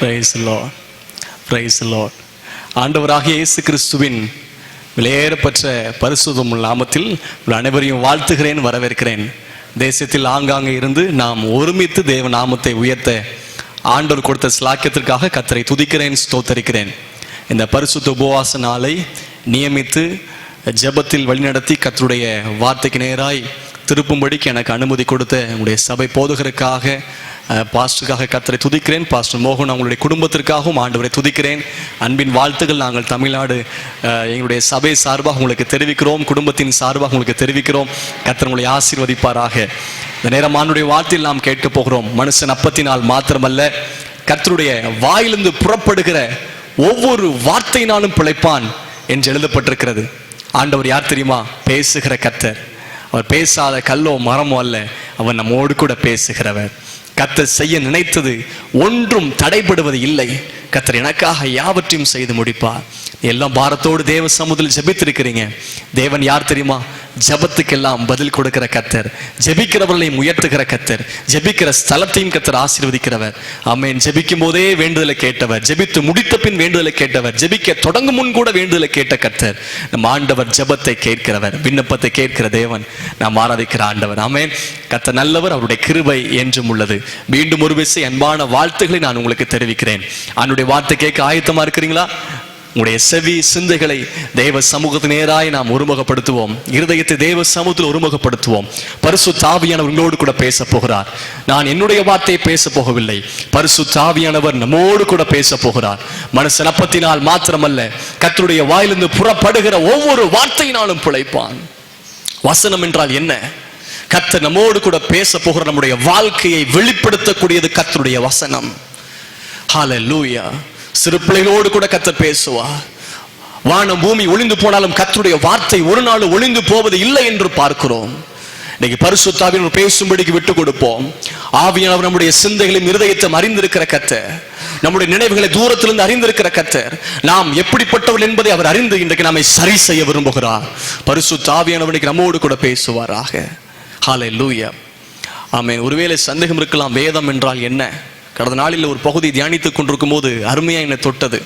Price Lord, price Lord. ஆண்டவராகிய இயேசு கிறிஸ்துவின் விலையேறப்பெற்ற பரிசுத்தமுள்ள நாமத்தில் அனைவரையும் வாழ்த்துகிறேன், வரவேற்கிறேன். தேசத்தில் ஆங்காங்கே இருந்து நாம் ஒருமித்து தேவ நாமத்தை உயர்த்த ஆண்டவர் கொடுத்த ஸ்லாக்கியத்திற்காக கர்த்தரை துதிக்கிறேன், ஸ்தோத்தரிக்கிறேன். இந்த பரிசுத்த உபவாச நாளை நியமித்து ஜெபத்தில் வழிநடத்தி கர்த்தருடைய வார்த்தைக்கு நேராய் திருப்பும்படிக்கு எனக்கு அனுமதி கொடுத்த உங்களுடைய சபை போதகருக்காக, பாஸ்டருக்காக கர்த்தரை துதிக்கிறேன். பாஸ்டர் மோகன் அவங்களுடைய குடும்பத்திற்காகவும் ஆண்டவரை துதிக்கிறேன். அன்பின் வாழ்த்துக்கள் நாங்கள் தமிழ்நாடு எங்களுடைய சபை சார்பாக உங்களுக்கு தெரிவிக்கிறோம், குடும்பத்தின் சார்பாக உங்களுக்கு தெரிவிக்கிறோம். கர்த்தர் உங்களை ஆசீர்வதிப்பாராக. இந்த நேரம் ஆண்டவருடைய வார்த்தையில் நாம் கேட்க போகிறோம். மனுஷன் அப்பத்தினால் மாத்திரமல்ல, கர்த்தருடைய வாயிலிருந்து புறப்படுகிற ஒவ்வொரு வார்த்தையினாலும் பிழைப்பான் என்று எழுதப்பட்டிருக்கிறது. ஆண்டவர் யார் தெரியுமா? பேசுகிற கர்த்தர். அவர் பேசாத கல்லோ மரமோ அல்ல, அவர் நம்மோடு கூட பேசுகிறவர். கர்த்தர் செய்ய நினைத்தது ஒன்றும் தடைபடுவது இல்லை. கர்த்தர் எனக்காக யாவற்றையும் செய்து முடிப்பார். எல்லாம் பாரத்தோடு தேவ சமூகத்தில் ஜெபித்திருக்கிறீங்க. தேவன் யார் தெரியுமா? ஜெபத்துக்கெல்லாம் பதில் கொடுக்கிற கர்த்தர், ஜெபிக்கிறவர்களையும் உயர்த்துகிற கர்த்தர், ஜெபிக்கிற ஸ்தலத்தையும் கர்த்தர் ஆசீர்வதிக்கிறவர். ஆமென். ஜெபிக்கும் போதே வேண்டுதலை கேட்டவர், ஜெபித்து முடித்த பின் வேண்டுதலை கேட்டவர், ஜெபிக்க தொடங்கும் முன் கூட வேண்டுதலை கேட்ட கர்த்தர். நம் ஆண்டவர் ஜெபத்தை கேட்கிறவர், விண்ணப்பத்தை கேட்கிற தேவன், நாம் ஆராதிக்கிற ஆண்டவர். ஆமென். கர்த்தர் நல்லவர், அவருடைய கிருபை என்றும் உள்ளது. மீண்டும் ஒரு விசை அன்பான வாழ்த்துக்களை நான் உங்களுக்கு தெரிவிக்கிறேன். அவருடைய வார்த்தை கேட்க ஆயத்தமா இருக்கிறீங்களா? உங்களுடைய செவி சிந்தைகளை தேவ சமூகத்தின் நேராய் நாம் ஒருமுகப்படுத்துவோம். இருதயத்தை தேவ சமூகத்தில் ஒருமுகப்படுத்துவோம். பரிசுத்த ஆவியானவர் உங்களோடு கூட பேச போகிறார். நான் என்னுடைய வார்த்தையை பேச போகவில்லை, பரிசுத்த ஆவியானவர் நம்மோடு கூட பேச போகிறார். மனுஷன் அப்பத்தினால் மாத்திரமல்ல, கர்த்தருடைய வாயிலிருந்து புறப்படுகிற ஒவ்வொரு வார்த்தையினாலும் பிழைப்பான். வசனம் என்றால் என்ன? கர்த்தர் நம்மோடு கூட பேச போகிற நம்முடைய வாழ்க்கையை வெளிப்படுத்தக்கூடியது கர்த்தருடைய வசனம். ஹல்லேலூயா. சிறு பிள்ளைகளோடு கூட கர்த்தர் பேசுவார். வானம் பூமி ஒளிந்து போனாலும் கர்த்தருடைய வார்த்தை ஒரு நாள் ஒளிந்து போவது இல்லை என்று பார்க்கிறோம். இன்னைக்கு பரிசுத்த ஆவியானவர் பேசும்படிக்கு விட்டு கொடுப்போம். ஆவியானவர் நம்முடைய சிந்தைகளையும் இருதயத்தை அறிந்திருக்கிற கர்த்தர், நம்முடைய நினைவுகளை தூரத்திலிருந்து அறிந்திருக்கிற கர்த்தர், நாம் எப்படிப்பட்டவர்கள் என்பதை அவர் அறிந்து இன்றைக்கு நம்மை சரி செய்ய விரும்புகிறார். பரிசுத்த ஆவியானவர் இன்னைக்கு நம்மோடு கூட பேசுவாராக. ஹல்லேலூயா. ஆமென். ஒருவேளை சந்தேகம் இருக்கலாம், வேதம் என்றால் என்ன? கடந்த நாளில் ஒரு பகுதி தியானித்துக் கொண்டிருக்கும் போது அருமையா என்னை தொட்டது.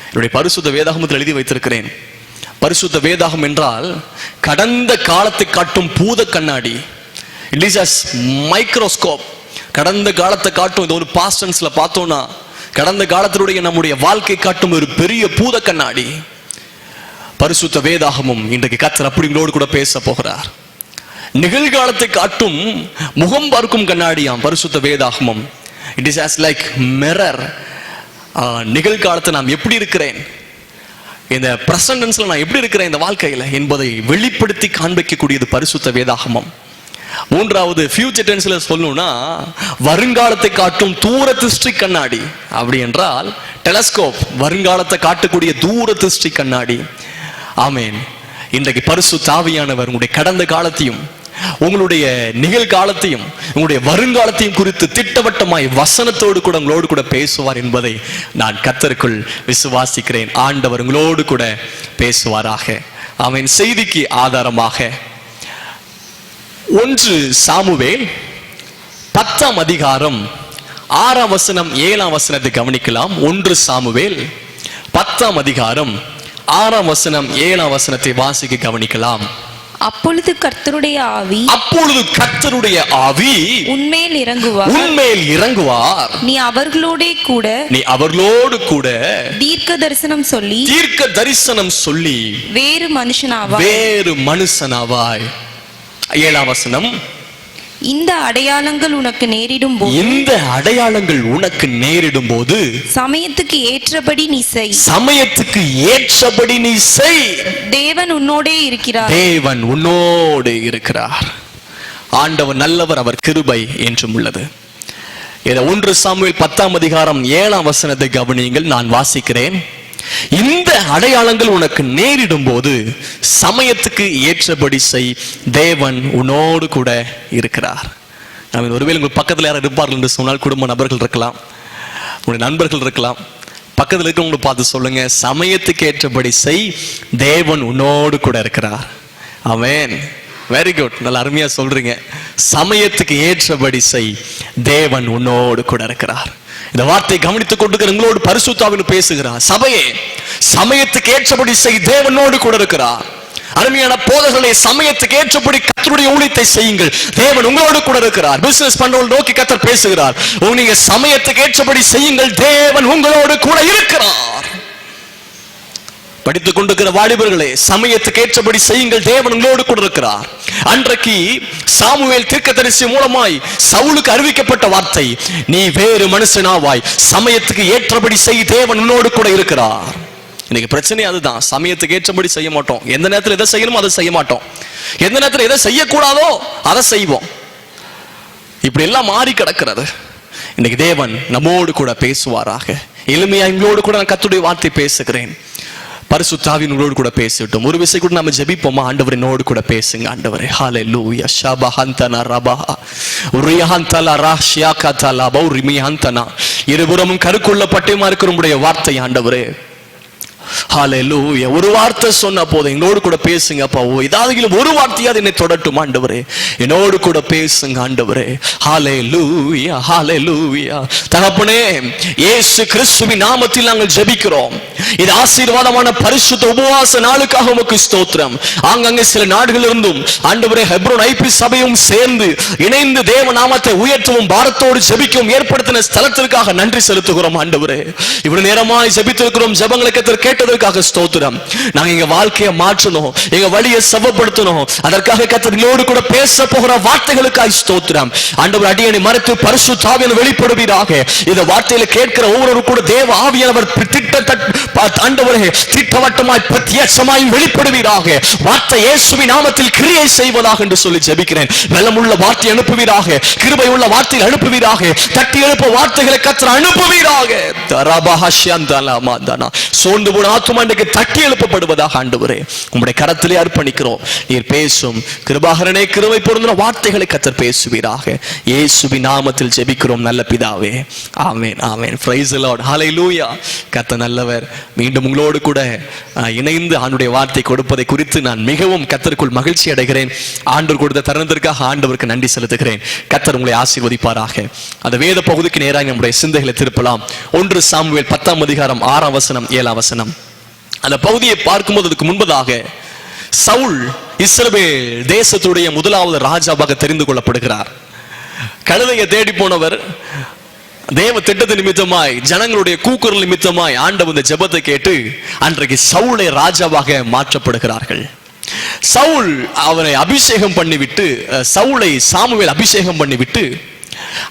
என்னுடைய பரிசுத்த வேதாகமத்தில் எழுதி வைத்திருக்கிறேன். பரிசுத்த வேதாகம் என்றால் கடந்த காலத்தை காட்டும் பூத கண்ணாடி. It is as microscope. கடந்த காலத்தை காட்டும். இது ஒரு பாஸ்ட் டென்ஸ்ல பார்த்தோம்னா கடந்த காலத்தினுடைய நம்முடைய வாழ்க்கை காட்டும் ஒரு பெரிய பூத கண்ணாடி. பரிசுத்த வேதாகமும் இன்றைக்கு கர்த்தர் அப்படிங்களோடு கூட பேச போகிறார். நிகழ்காலத்தை காட்டும் முகம் பார்க்கும் கண்ணாடியாம் பரிசுத்த வேதாகமம். It is as like mirror. நிகழ்காலத்தை நான் எப்படி இருக்கிறேன், இந்த பிரசன்ட் டென்ஸ்ல நான் எப்படி இருக்கிறேன் இந்த வாழ்க்கையில என்பதை வெளிப்படுத்தி காண்பிக்கக்கூடியது பரிசுத்த வேதாகமம். மூன்றாவது ஃபியூச்சர் டென்ஸ்ல சொல்லணும்னா வருங்காலத்தை காட்டும் தூர திருஷ்டி கண்ணாடி. அப்படி என்றால் டெலஸ்கோப், வருங்காலத்தை காட்டக்கூடிய தூர திருஷ்டி கண்ணாடி. ஆமென். இன்றைக்கு பரிசுத்த ஆவியானவர் உங்களுடைய கடந்த காலத்தையும் உங்களுடைய நிகழ்காலத்தையும் உங்களுடைய வருங்காலத்தையும் குறித்து திட்டவட்டமாய் வசனத்தோடு கூட உங்களோடு கூட பேசுவார் என்பதை நான் கர்த்தருக்குள் விசுவாசிக்கிறேன். ஆண்டவர் உங்களோடு கூட பேசுவாராக. அவன் செய்திக்கு ஆதாரமாக 1 சாமுவேல் 10ஆம் அதிகாரம் 6ஆம் வசனம் 7ஆம் வசனத்தை கவனிக்கலாம். 1 சாமுவேல் 10ஆம் அதிகாரம் 6ஆம் வசனம் 7ஆம் வசனத்தை வாசிக்க கவனிக்கலாம். அப்பொழுது கர்த்தருடைய ஆவி உன்மேல் இறங்குவார். நீ அவர்களோடு கூட தீர்க்க தரிசனம் சொல்லி வேறு மனுஷனாவாய். 7ஆம் வசனம். இந்த அடையாளங்கள் உனக்கு நேரிடும் போது சமயத்துக்கு ஏற்றபடி நீ செய். தேவன் உன்னோடே இருக்கிறார். ஆண்டவர் நல்லவர், அவர் கிருபை என்றும் உள்ளது. 1 சாமுவேல் 10ஆம் அதிகாரம் 7ஆம் வசனத்தை கவனியுங்கள். நான் வாசிக்கிறேன். இந்த அடையாளங்கள் உனக்கு நேரிடும் போது சமயத்துக்கு ஏற்றபடி செய், தேவன் உன்னோடு கூட இருக்கிறார். ஒருவேளை உங்கள் பக்கத்தில் யாரும் இருப்பார்கள் என்று சொன்னால் குடும்ப நபர்கள் இருக்கலாம், உங்களுடைய நண்பர்கள் இருக்கலாம். பக்கத்தில் இருக்கவங்களை பார்த்து சொல்லுங்க, சமயத்துக்கு ஏற்றபடி செய், தேவன் உன்னோடு கூட இருக்கிறார். ஆமென். Very good. நல்ல அருமையா சொல்றீங்க. சமயத்துக்கு ஏற்றபடி செய், தேவன் உன்னோடு கூட இருக்கிறார். இந்த வார்த்தை கவனித்துக் கொண்டிருக்கிற உங்களோடு பரிசுத்த ஆவியானவர் பேசுகிறார். சபையே, சமயத்துக்கு ஏற்றபடி செய், தேவனோடு கூட இருக்கிறார். அருமையான போதகர்களே, சமயத்துக்கு ஏற்றபடி கர்த்தருடைய ஊழியத்தை செய்யுங்கள், தேவன் உங்களோடு கூட இருக்கிறார். பிசினஸ் பண்றவர்கள் நோக்கி கர்த்தர் பேசுகிறார். நீங்க சமயத்துக்கு ஏற்றபடி செய்யுங்கள், தேவன் உங்களோடு கூட இருக்கிறார். படித்துக் கொண்டிருக்கிற வாலிபர்களே, சமயத்துக்கு ஏற்றபடி செய்யுங்கள், தேவன் உங்களோடு கூட இருக்கிறார். அன்றைக்கு சாமுவேல் தீர்க்கதரிசி மூலமாய் சவுலுக்கு அறிவிக்கப்பட்ட வார்த்தை, நீ வேறு மனுஷனாவாய், சமயத்துக்கு ஏற்றபடி செய், தேவன் உன்னோடு கூட இருக்கிறார். இன்னைக்கு பிரச்சனை அதுதான். சமயத்துக்கு ஏற்றபடி செய்ய மாட்டோம். எந்த நேரத்தில் எதை செய்யணுமோ அதை செய்ய மாட்டோம். எந்த நேரத்தில் எதை செய்யக்கூடாதோ அதை செய்வோம். இப்படி எல்லாம் மாறி கிடக்கிறது. இன்னைக்கு தேவன் நம்மோடு கூட பேசுவாராக. எளிமையா எங்களோடு கூட நான் கர்த்தருடைய வார்த்தை பேசுகிறேன். பரிசுத்த ஆவியானவர் உங்களோடு கூட பேசட்டும். ஒரு விஷயம் கூட நம்ம ஜெபிப்போமா? ஆண்டவரே, என்னோடு கூட பேசுங்க ஆண்டவரே. ஹல்லேலூயா. ஷபஹந்தனா ரபஹா உரியஹந்தலா ராஷியாகதலா பௌரிமிஹந்தனா. இருபுறமும் கருக்குள்ள பட்டயமா இருக்கிற உம்முடைய வார்த்தை ஆண்டவரே. ஹல்லேலூயா. ஒரு வார்த்தை சொன்ன போதும் எங்களோடு கூட பேசுங்க அப்பா. ஏதாவது ஒரு வார்த்தையாவது என்னை தொடட்டும் ஆண்டவரே. என்னோடு கூட பேசுங்க ஆண்டவரே. ஹல்லேலூயா, ஹல்லேலூயா. தகப்பனே, இயேசு கிறிஸ்துவின் நாமத்தில் நாங்கள் ஜெபிக்கிறோம். இது ஆசீர்வாதமான பரிசுத்த உபவாச நாளுக்காக உமக்கு ஸ்தோத்திரம். ஆங்காங்கே சில நாடுகளில் இருந்தும் ஆண்டவரே, ஹெப்ரோன் ஐபி சபையும் சேர்ந்து இணைந்து தேவ நாமத்தை உயர்த்தவும் பாரத்தோடு ஜெபிக்கவும் ஏற்படுத்தின ஸ்தலத்திற்காக நன்றி செலுத்துகிறோம் ஆண்டவரே. இவ்வளவு நேரமாய் ஜெபித்திருக்கிறோம். ஜெபங்களை கேட்டதற்காக ஸ்தோத்திரம். நாங்க எங்க வாழ்க்கையை மாற்றணும், எங்க வழியை சமப்படுத்தணும். அதற்காக கர்த்தரோடு கூட பேச போகிற வார்த்தைகளுக்காக ஸ்தோத்திரம். ஆண்டவர், அடியனை மறைத்து பரிசுத்த ஆவியானவர் வெளிப்படுவீராக. இந்த வார்த்தையில கேட்கிற ஒவ்வொரு கூட தேவ ஆவியானவர் ஆண்டவரே திட்டவட்டமாய் பிரத்யட்சமாய் வெளிப்படுவீராக. வார்த்தை இயேசுவின் நாமத்தில் கிரியை செய்வதாக என்று சொல்லி ஜெபிக்கிறேன். வெள்ளமுள்ள வார்த்தை அனுப்புவீராக, கிருபை உள்ள வார்த்தை அனுப்புவீராக, தட்டி எழுப்ப வார்த்தைகளை கர்த்தர் அனுப்புவீராக. சோர்ந்து போன ஆத்துமா இன்றைக்கு தட்டி எழுப்பப்படுவதாக ஆண்டவரே உம்முடைய கரத்திலே அர்ப்பணிக்கிறோம். நீர் பேசும் கிருபாகரனே, கிருபை பொருந்தின வார்த்தைகளை கர்த்தர் பேசுவீராக. இயேசுவின் நாமத்தில் ஜெபிக்கிறோம் நல்ல பிதாவே. Amen, amen. Praise the lord. Hallelujah. கர்த்தர் நல்லவர். மீண்டும் உங்களோடு கூட இணைந்து ஆண்டுடைய வார்த்தை கொடுப்பதை குறித்து நான் மிகவும் கர்த்தருக்குள் மகிழ்ச்சி அடைகிறேன். ஆண்டவர் கொடுத்த தருணத்திற்காக ஆண்டவருக்கு நன்றி செலுத்துகிறேன். கர்த்தர் உங்களை ஆசீர்வதிப்பாராக. அந்த வேத பகுதிக்கு நேராக நம்முடைய சிந்தைகளை திருப்பலாம். 1 சாமுவேல் 10ஆம் அதிகாரம் 6ஆம் வசனம் 7ஆம் வசனம். அந்த பகுதியை பார்க்கும்போது அதுக்கு முன்பதாக சவுல் இஸ்ரவேல் தேசத்துடைய முதலாவது ராஜாவாக தெரிந்து கொள்ளப்படுகிறார். கழுதையை தேடி போனவர் தேவ திட்டத்து நிமித்தமாய், ஜனங்களுடைய கூக்குரல் நிமித்தமாய் ஆண்டவர் இந்த ஜெபத்தை கேட்டு அன்றைக்கு சவுலை ராஜாவாக மாற்றப்படுகிறார்கள். சவுல் அவரை அபிஷேகம் பண்ணிவிட்டு, சவுலை சாமுவேல் அபிஷேகம் பண்ணிவிட்டு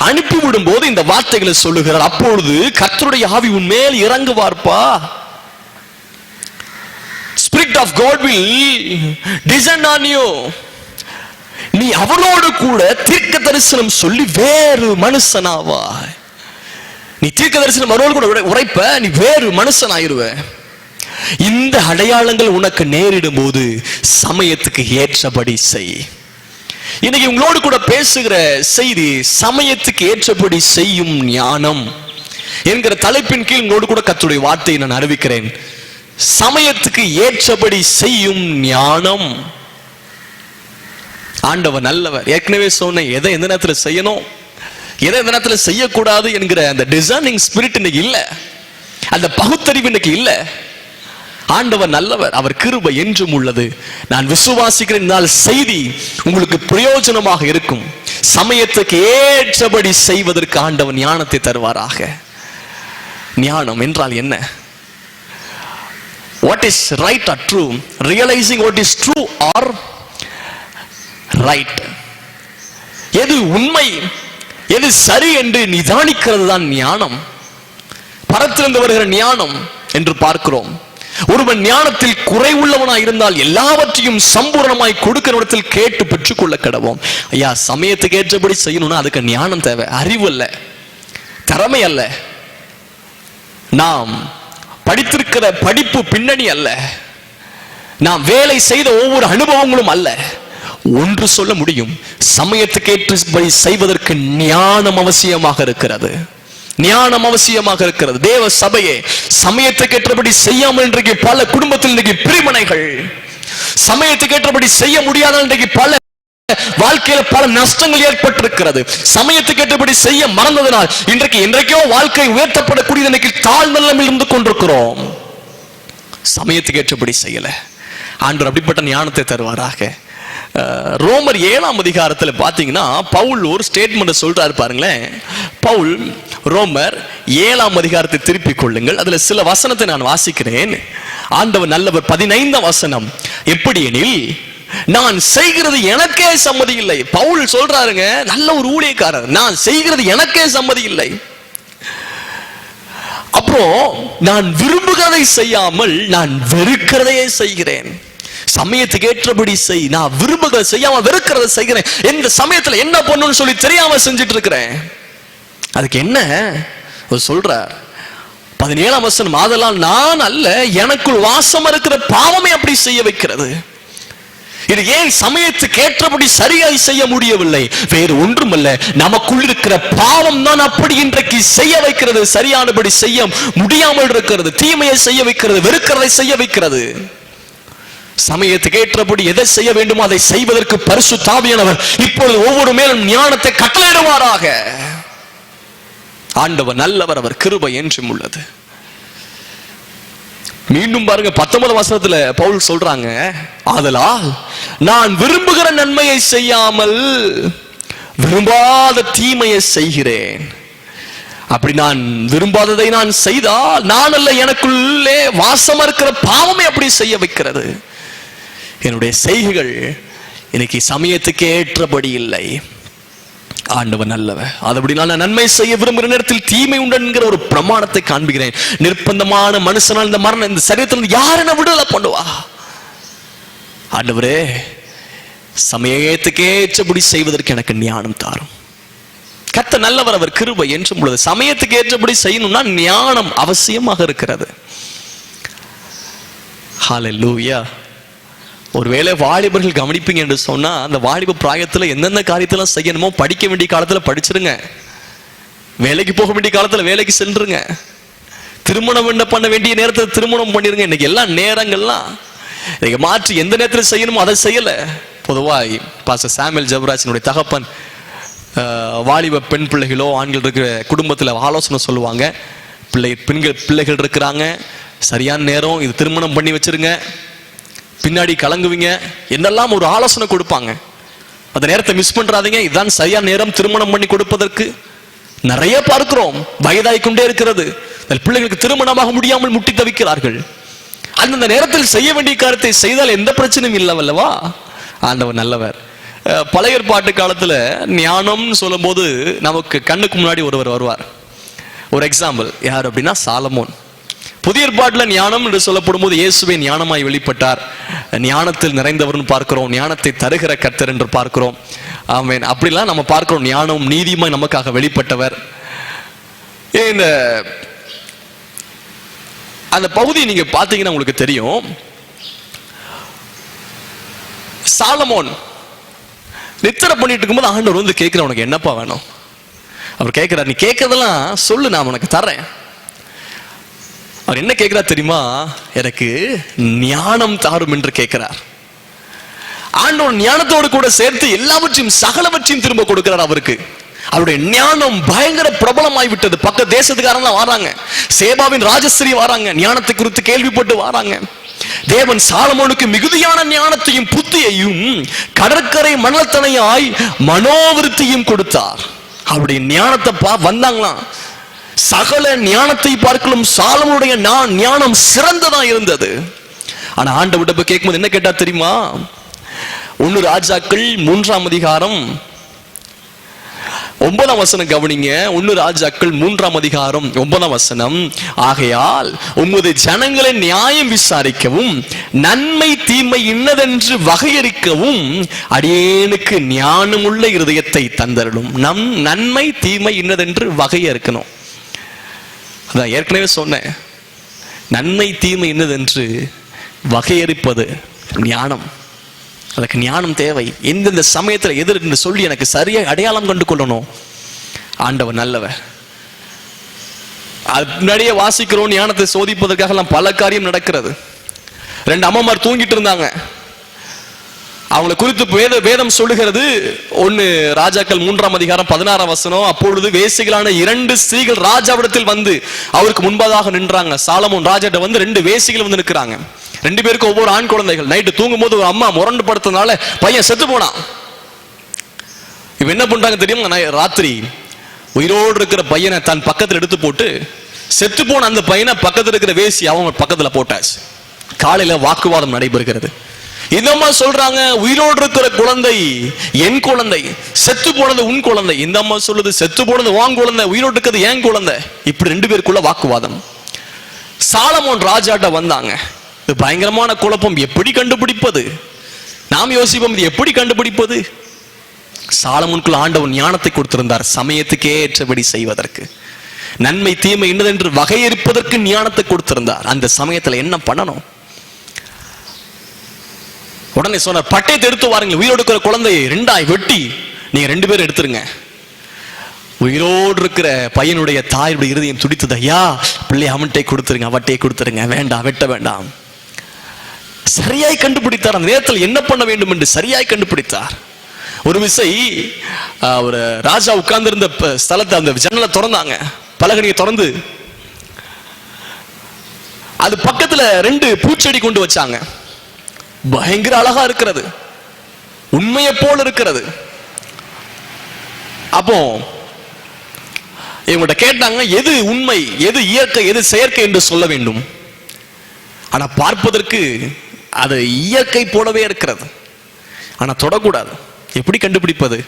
அனுப்பிவிடும் போது இந்த வார்த்தைகளை சொல்லுகிறார். அப்பொழுது கர்த்தருடைய ஆவி உன்மேல் இறங்குவார்ப்பா. Spirit of God will descend on you. நீ அவரோடு கூட தீர்க்க தரிசனம் சொல்லி வேறு மனுஷனாவாய். நீ தீர்க்க தரிசனம் அவரோடு கூட உரைப்ப, நீ வேறு மனுஷனாயிருவ. இந்த அடையாளங்கள் உனக்கு நேரிடும் போது சமயத்துக்கு ஏற்றபடி செய். இன்னைக்கு உங்களோடு கூட பேசுகிற செய்தி, சமயத்துக்கு ஏற்றபடி செய்யும் ஞானம் என்கிற தலைப்பின் கீழ் உங்களோடு கூட கர்த்தருடைய வார்த்தையை நான் அறிவிக்கிறேன். சமயத்துக்கு ஏற்றபடி செய்யும் ஞானம். ஆண்டவர் நல்லவர். ஏற்கனவே சொன்ன எதை எந்த நேரத்தில் செய்யணும், எதை எந்த நேரத்தில் செய்யக்கூடாது என்கிற அந்த டிசைனிங் ஸ்பிரிட் இன்னைக்கு இல்ல, அந்த பகுத்தறிவு இன்னைக்கு இல்ல. ஆண்டவர் நல்லவர், அவர் கிருபை என்றும் உள்ளது. நான் விசுவாசிக்கிறேன் செய்தி உங்களுக்கு பிரயோஜனமாக இருக்கும். சமயத்துக்கு ஏற்றபடி செய்வதற்கு ஆண்டவர் ஞானத்தை தருவாராக. ஞானம் என்றால் என்ன? What is right or true? Realizing what is true or right. எது உண்மை, எது சரி என்று நிதானிக்கிறது தான் ஞானம். பரத்திலிருந்து வருகிற ஞானம் என்று பார்க்கிறோம். ஒருவன் ஞானத்தில் குறைவுள்ளவனாய் இருந்தால் எல்லாவற்றையும் சம்பூர்ணமாய் கொடுக்கிற இடத்தில் கேட்டு பெற்றுக்கொள்ள கடவோம். ஐயா, சமயத்துக்கு ஏற்றபடி செய்யணும்னா அதுக்கு ஞானம் தேவை, அறிவு அல்ல, திறமை அல்ல, நாம் படித்திருக்கிற படிப்பு பின்னணி அல்ல, நாம் வேலை செய்த ஒவ்வொரு அனுபவங்களும் அல்ல. ஒன்று சொல்ல முடியும், சமயத்துக்கு ஏற்றபடி செய்வதற்கு ஞானம் அவசியமாக இருக்கிறது. ஞானம் அவசியமாக இருக்கிறது. தேவ சபையே, சமயத்துக்கு ஏற்றபடி செய்யாமல் இன்றைக்கு பல குடும்பத்தில் இன்றைக்கு பிரிவினைகள், சமயத்துக்கு ஏற்றபடி செய்ய முடியாத இன்றைக்கு பல வாழ்க்கையில பல நஷ்டங்கள் ஏற்பட்டிருக்கிறது. சமயத்துக்கு ஏற்றபடி செய்ய மறந்ததனால் இன்றைக்கு என்றைக்கோ வாழ்க்கை உயர்த்தப்படக்கூடிய இன்னைக்கு தாழ்நிலையில் இருந்து கொண்டிருக்கிறோம். சமயத்துக்கு ஏற்றபடி செய்யல. ஆண்டவர் அப்படிப்பட்ட ஞானத்தை தருவாராக. ரோமர் 7ஆம் அதிகாரத்துல பாத்தீங்கன்னா பவுல் ஒரு ஸ்டேட்மெண்ட் சொல்றாரு பாருங்களேன். பவுல் ரோமர் 7ஆம் அதிகாரத்தை திருப்பிக் கொள்ளுங்கள். அதுல சில வசனத்தை நான் வாசிக்கிறேன். ஆண்டவர் நல்லவர். 15ஆம் வசனம், எப்படி எனில் நான் செய்கிறது எனக்கே சம்மதி இல்லை. பவுல் சொல்றாருங்க, நல்ல ஒரு ஊழியக்காரர், நான் செய்கிறது எனக்கே சம்மதி இல்லை. அப்புறம் நான் விரும்புகிறதை செய்யாமல் நான் வெறுக்கிறதையே செய்கிறேன். சமயத்துக்கு ஏற்றபடி செய், நான் விரும்புகிறத செய்யாம வெறுக்கிறத செய்கிறேன். எந்த சமயத்துல என்ன பண்ணணும்னு சொல்லி தெரியாம செஞ்சுட்டு இருக்கிறேன். அதுக்கு என்ன சொல்றார்? 17ஆம் வசனம், ஆதலால் நான் அல்ல, எனக்குள் வாசம் இருக்கிற பாவமே அப்படி செய்ய வைக்கிறது. இது ஏன் சமயத்துக்கு ஏற்றபடி சரியாய் செய்ய முடியவில்லை? வேறு ஒன்றுமல்ல, நமக்குள் இருக்கிற பாவம் தான் அப்படி இன்றைக்கு செய்ய வைக்கிறது. சரியானபடி செய்ய முடியாமல் இருக்கிறது, தீமையை செய்ய வைக்கிறது, வெறுக்கிறதை செய்ய வைக்கிறது. சமயத்துக்கு ஏற்றபடி எதை செய்ய வேண்டுமோ அதை செய்வதற்கு பரிசுத்த ஆவியானவர் இப்பொழுது ஒவ்வொரு மேலும் ஞானத்தை கட்டளையிடுவாராக. ஆண்டவர் நல்லவர், அவர் கிருபை என்றும் உள்ளது. மீண்டும் பாருங்க 19 வசனத்துல பவுல் சொல்றாங்க, ஆதலால் நான் விரும்புகிற நன்மையை செய்யாமல் விரும்பாத தீமையை செய்கிறேன். அப்படி நான் விரும்பாததை நான் செய்தால் நான் அல்ல, எனக்குள்ளே வாசம் இருக்கிற பாவமே அப்படி செய்ய வைக்கிறது. என்னுடைய செய்கைகள் இன்னைக்கு சமயத்துக்கு ஏற்றபடி இல்லை. ஆண்டவர் நல்லவர். அதுபடி நான் நன்மை செய்ய விரும்புகிற நேரத்தில் தீமை உண்டு என்கிற ஒரு பிரமாணத்தை காண்பிக்கிறேன். நிர்பந்தமான மனுஷனால் இந்த மரணம் இந்த சரீரத்தில் யார் என்ன விடுதலை பண்ணுவா? ஆண்டவரே, சமயத்துக்கு ஏற்றபடி செய்வதற்கு எனக்கு ஞானம் தாரும். கர்த்தர் நல்லவர், அவர் கிருபை என்றும் உள்ளது. சமயத்துக்கு ஏற்றபடி செய்யணும்னா ஞானம் அவசியமாக இருக்கிறது. ஹல்லேலூயா. ஒருவேளை வாலிபர்கள் கவனிப்பீங்க என்று சொன்னா, அந்த வாலிப பிராயத்துல எந்தெந்த காரியத்தெல்லாம் செய்யணுமோ படிக்க வேண்டிய காலத்துல படிச்சிருங்க, வேலைக்கு போக வேண்டிய காலத்துல வேலைக்கு சென்றுங்க, திருமணம் பண்ண வேண்டிய நேரத்தில் திருமணம் பண்ணிருங்க. இன்னைக்கு எல்லா நேரங்கள்லாம் இன்னைக்கு மாற்றி எந்த நேரத்தில் செய்யணுமோ அதை செய்யல. பொதுவாக பாஸ்டர் சாமுவேல் ஜெபராஜினுடைய தகப்பன் வாலிப பெண் பிள்ளைகளோ ஆண்கள் இருக்கிற குடும்பத்தில் ஆலோசனை சொல்லுவாங்க. பிள்ளைகள் இருக்கிறாங்க, சரியான நேரம் இது திருமணம் பண்ணி வச்சிருங்க, பின்னாடி கலங்குவீங்க, என்னெல்லாம் ஒரு ஆலோசனை கொடுப்பாங்க. அந்த நேரத்தை மிஸ் பண்றாதீங்க, இதுதான் சரியான நேரம் திருமணம் பண்ணி கொடுப்பதற்கு. நிறைய பார்க்கிறோம், வயதாய்க்கொண்டே இருக்கிறது, பிள்ளைகளுக்கு திருமணமாக முடியாமல் முட்டி தவிக்கிறார்கள். அந்தந்த நேரத்தில் செய்ய வேண்டிய காரியத்தை செய்தால் எந்த பிரச்சனையும் இல்லவல்லவா? ஆண்டவர் நல்லவர். பழைய ஏற்பாட்டு காலத்துல ஞானம் சொல்லும் போது நமக்கு கண்ணுக்கு முன்னாடி ஒருவர் வருவார். ஒரு எக்ஸாம்பிள் யார் அப்படின்னா சாலமோன். புதிய ஏற்பாட்டில் ஞானம் என்று சொல்லப்படும் போது இயேசுவே ஞானமாய் வெளிப்பட்டார். ஞானத்தில் நிறைந்தவர்னு பார்க்கிறோம், ஞானத்தை தருகிற கர்த்தர் என்று பார்க்கிறோம். ஆமென். அப்படிலாம் நம்ம பார்க்கிறோம். ஞானம் நீதிமாய் நமக்காக வெளிப்பட்டவர். இந்த அந்த பகுதி நீங்க பார்த்தீங்கன்னா உங்களுக்கு தெரியும். சாலமோன் நித்திரை பண்ணிட்டு இருக்கும்போது ஆண்டவர் வந்து கேட்கிற, உனக்கு என்னப்பா வேணும்? அவர் கேட்கிறார், நீ கேட்கறதெல்லாம் சொல்லு, நான் உனக்கு தர்றேன். அவர் என்ன கேட்கிறார் தெரியுமா? எனக்கு ஞானம் தாரும் என்று கேட்கிறார். ஆண்டவர் ஞானத்தோடு கூட சேர்த்து எல்லாவற்றையும் சகலவற்றையும் திரும்ப கொடுக்கிறார் அவருக்கு. அவருடைய ஞானம் பயங்கர பிரபலமாய் விட்டது. பக்க தேசத்துக்காரங்க வராங்க, சேபாவின் ராஜஸ்ரீ வராங்க, ஞானத்தை குறித்து கேள்விப்பட்டு வராங்க. தேவன் சாலமோனுக்கு மிகுதியான ஞானத்தையும் புத்தியையும் கடற்கரை மணல்தனையாய் மனோவிருத்தியும் கொடுத்தார். அவருடைய ஞானத்தை வந்தாங்களாம். சகல ஞானத்தை பார்க்கலும் சாலமோனுடைய ஞானம் சிறந்ததா இருந்தது. ஆனா ஆண்டவர்கிட்ட போய் கேட்கும்போது என்ன கேட்டா தெரியுமா? 1 ராஜாக்கள் 3ஆம் அதிகாரம் 9ஆம் வசனம் கவனிங்க. 1 ராஜாக்கள் 3ஆம் அதிகாரம் 9ஆம் வசனம். ஆகையால் உமது ஜனங்களை நியாயம் விசாரிக்கவும் நன்மை தீமை இன்னதென்று வகையறிக்கவும் அடியேனுக்கு ஞானமுள்ள இருதயத்தை தந்தருளும். நன்மை தீமை இன்னதென்று வகையறுக்கணும். அதான் ஏற்கனவே சொன்னேன், நன்மை தீமை என்னதென்று வகையறிப்பது ஞானம். அதுக்கு ஞானம் தேவை. எந்தெந்த சமயத்தில் எதிர் என்று சொல்லி எனக்கு சரியாக அடையாளம் கண்டு கொள்ளணும். ஆண்டவர் நல்லவர். அது முன்னாடியே வாசிக்கிறோம். ஞானத்தை சோதிப்பதற்காக பல காரியம் நடக்கிறது. 2 அம்மாமார் தூங்கிட்டு இருந்தாங்க. அவங்களை குறித்து வேதம் சொல்லுகிறது. 1 ராஜாக்கள் 3ஆம் அதிகாரம் 16ஆம் வசனம். அப்பொழுது வேசிகளான 2 ஸ்திரீகள் ராஜாவிடத்தில் வந்து அவருக்கு முன்பதாக நின்றாங்க. சாலமோன் ராஜாட்ட வந்து 2 வேசிகள் வந்து நிற்கிறாங்க. 2 பேருக்கு ஒவ்வொரு ஆண் குழந்தைகள். நைட்டு தூங்கும் போது ஒரு அம்மா முரண்டு படுத்ததுனால பையன் செத்து போனான். இப்ப என்ன பண்றாங்க தெரியுமா? ராத்திரி உயிரோடு இருக்கிற பையனை தன் பக்கத்தில் எடுத்து போட்டு செத்து போன அந்த பையனை பக்கத்தில் இருக்கிற வேசி அவங்க பக்கத்துல போட்டாச்சு. காலையில வாக்குவாதம் நடைபெறுகிறது. இந்த அம்மா சொல்றாங்க, உயிரோடு இருக்கிற குழந்தை என் குழந்தை, செத்து போனது உன் குழந்தை. இந்த அம்மா சொல்லுது, செத்து போனது வான் குழந்தை, உயிரோடு இருக்கிறது ஏன் குழந்தை. இப்படி 2 பேருக்குள்ள வாக்குவாதம். சாலமோன் ராஜாட்ட வந்தாங்க. இது பயங்கரமான குழப்பம். எப்படி கண்டுபிடிப்பது? நாம் யோசிப்போம், இது எப்படி கண்டுபிடிப்பது? சாலமோனுக்குள்ள ஆண்டவன் ஞானத்தை கொடுத்திருந்தார், சமயத்துக்கே ஏற்றபடி செய்வதற்கு, நன்மை தீமை என்னதென்று வகையறுப்பதற்கு ஞானத்தை கொடுத்திருந்தார். அந்த சமயத்துல என்ன பண்ணணும்? உடனே சொன்னார், பட்டயத்தை எடுத்து வாருங்கள், உயிரோடு இருக்கிற குழந்தையை 2ஆய் வெட்டி நீங்க 2 பேரும் எடுத்துருங்க. உயிரோடு இருக்கிற பையனுடைய தாயுடைய இருதயம் துடித்தது. ஐயா, பிள்ளை அவன்கிட்டே கொடுத்துருங்க, அவட்டே கொடுத்துருங்க, வேண்டாம், வெட்ட வேண்டாம். சரியாய் கண்டுபிடித்தார். அந்த நேரத்தில் என்ன பண்ண வேண்டும் என்று சரியாய் கண்டுபிடித்தார். ஒரு விசை ஒரு ராஜா உட்கார்ந்து இருந்த ஸ்தலத்தை அந்த ஜன்னலை திறந்தாங்க, பலகனியை திறந்து அது பக்கத்துல 2 பூச்செடி கொண்டு வச்சாங்க. பயங்கர அழகா இருக்கிறது, உண்மையை போல இருக்கிறது. அப்போ இவங்கள்ட்ட கேட்டாங்க, எது உண்மை, எது இயற்கை, எது செயற்கை என்று சொல்ல வேண்டும். ஆனா பார்ப்பதற்கு அது இயற்கை போலவே இருக்கிறது, ஆனா தொடக்கூடாது. எப்படி கண்டுபிடிப்பது?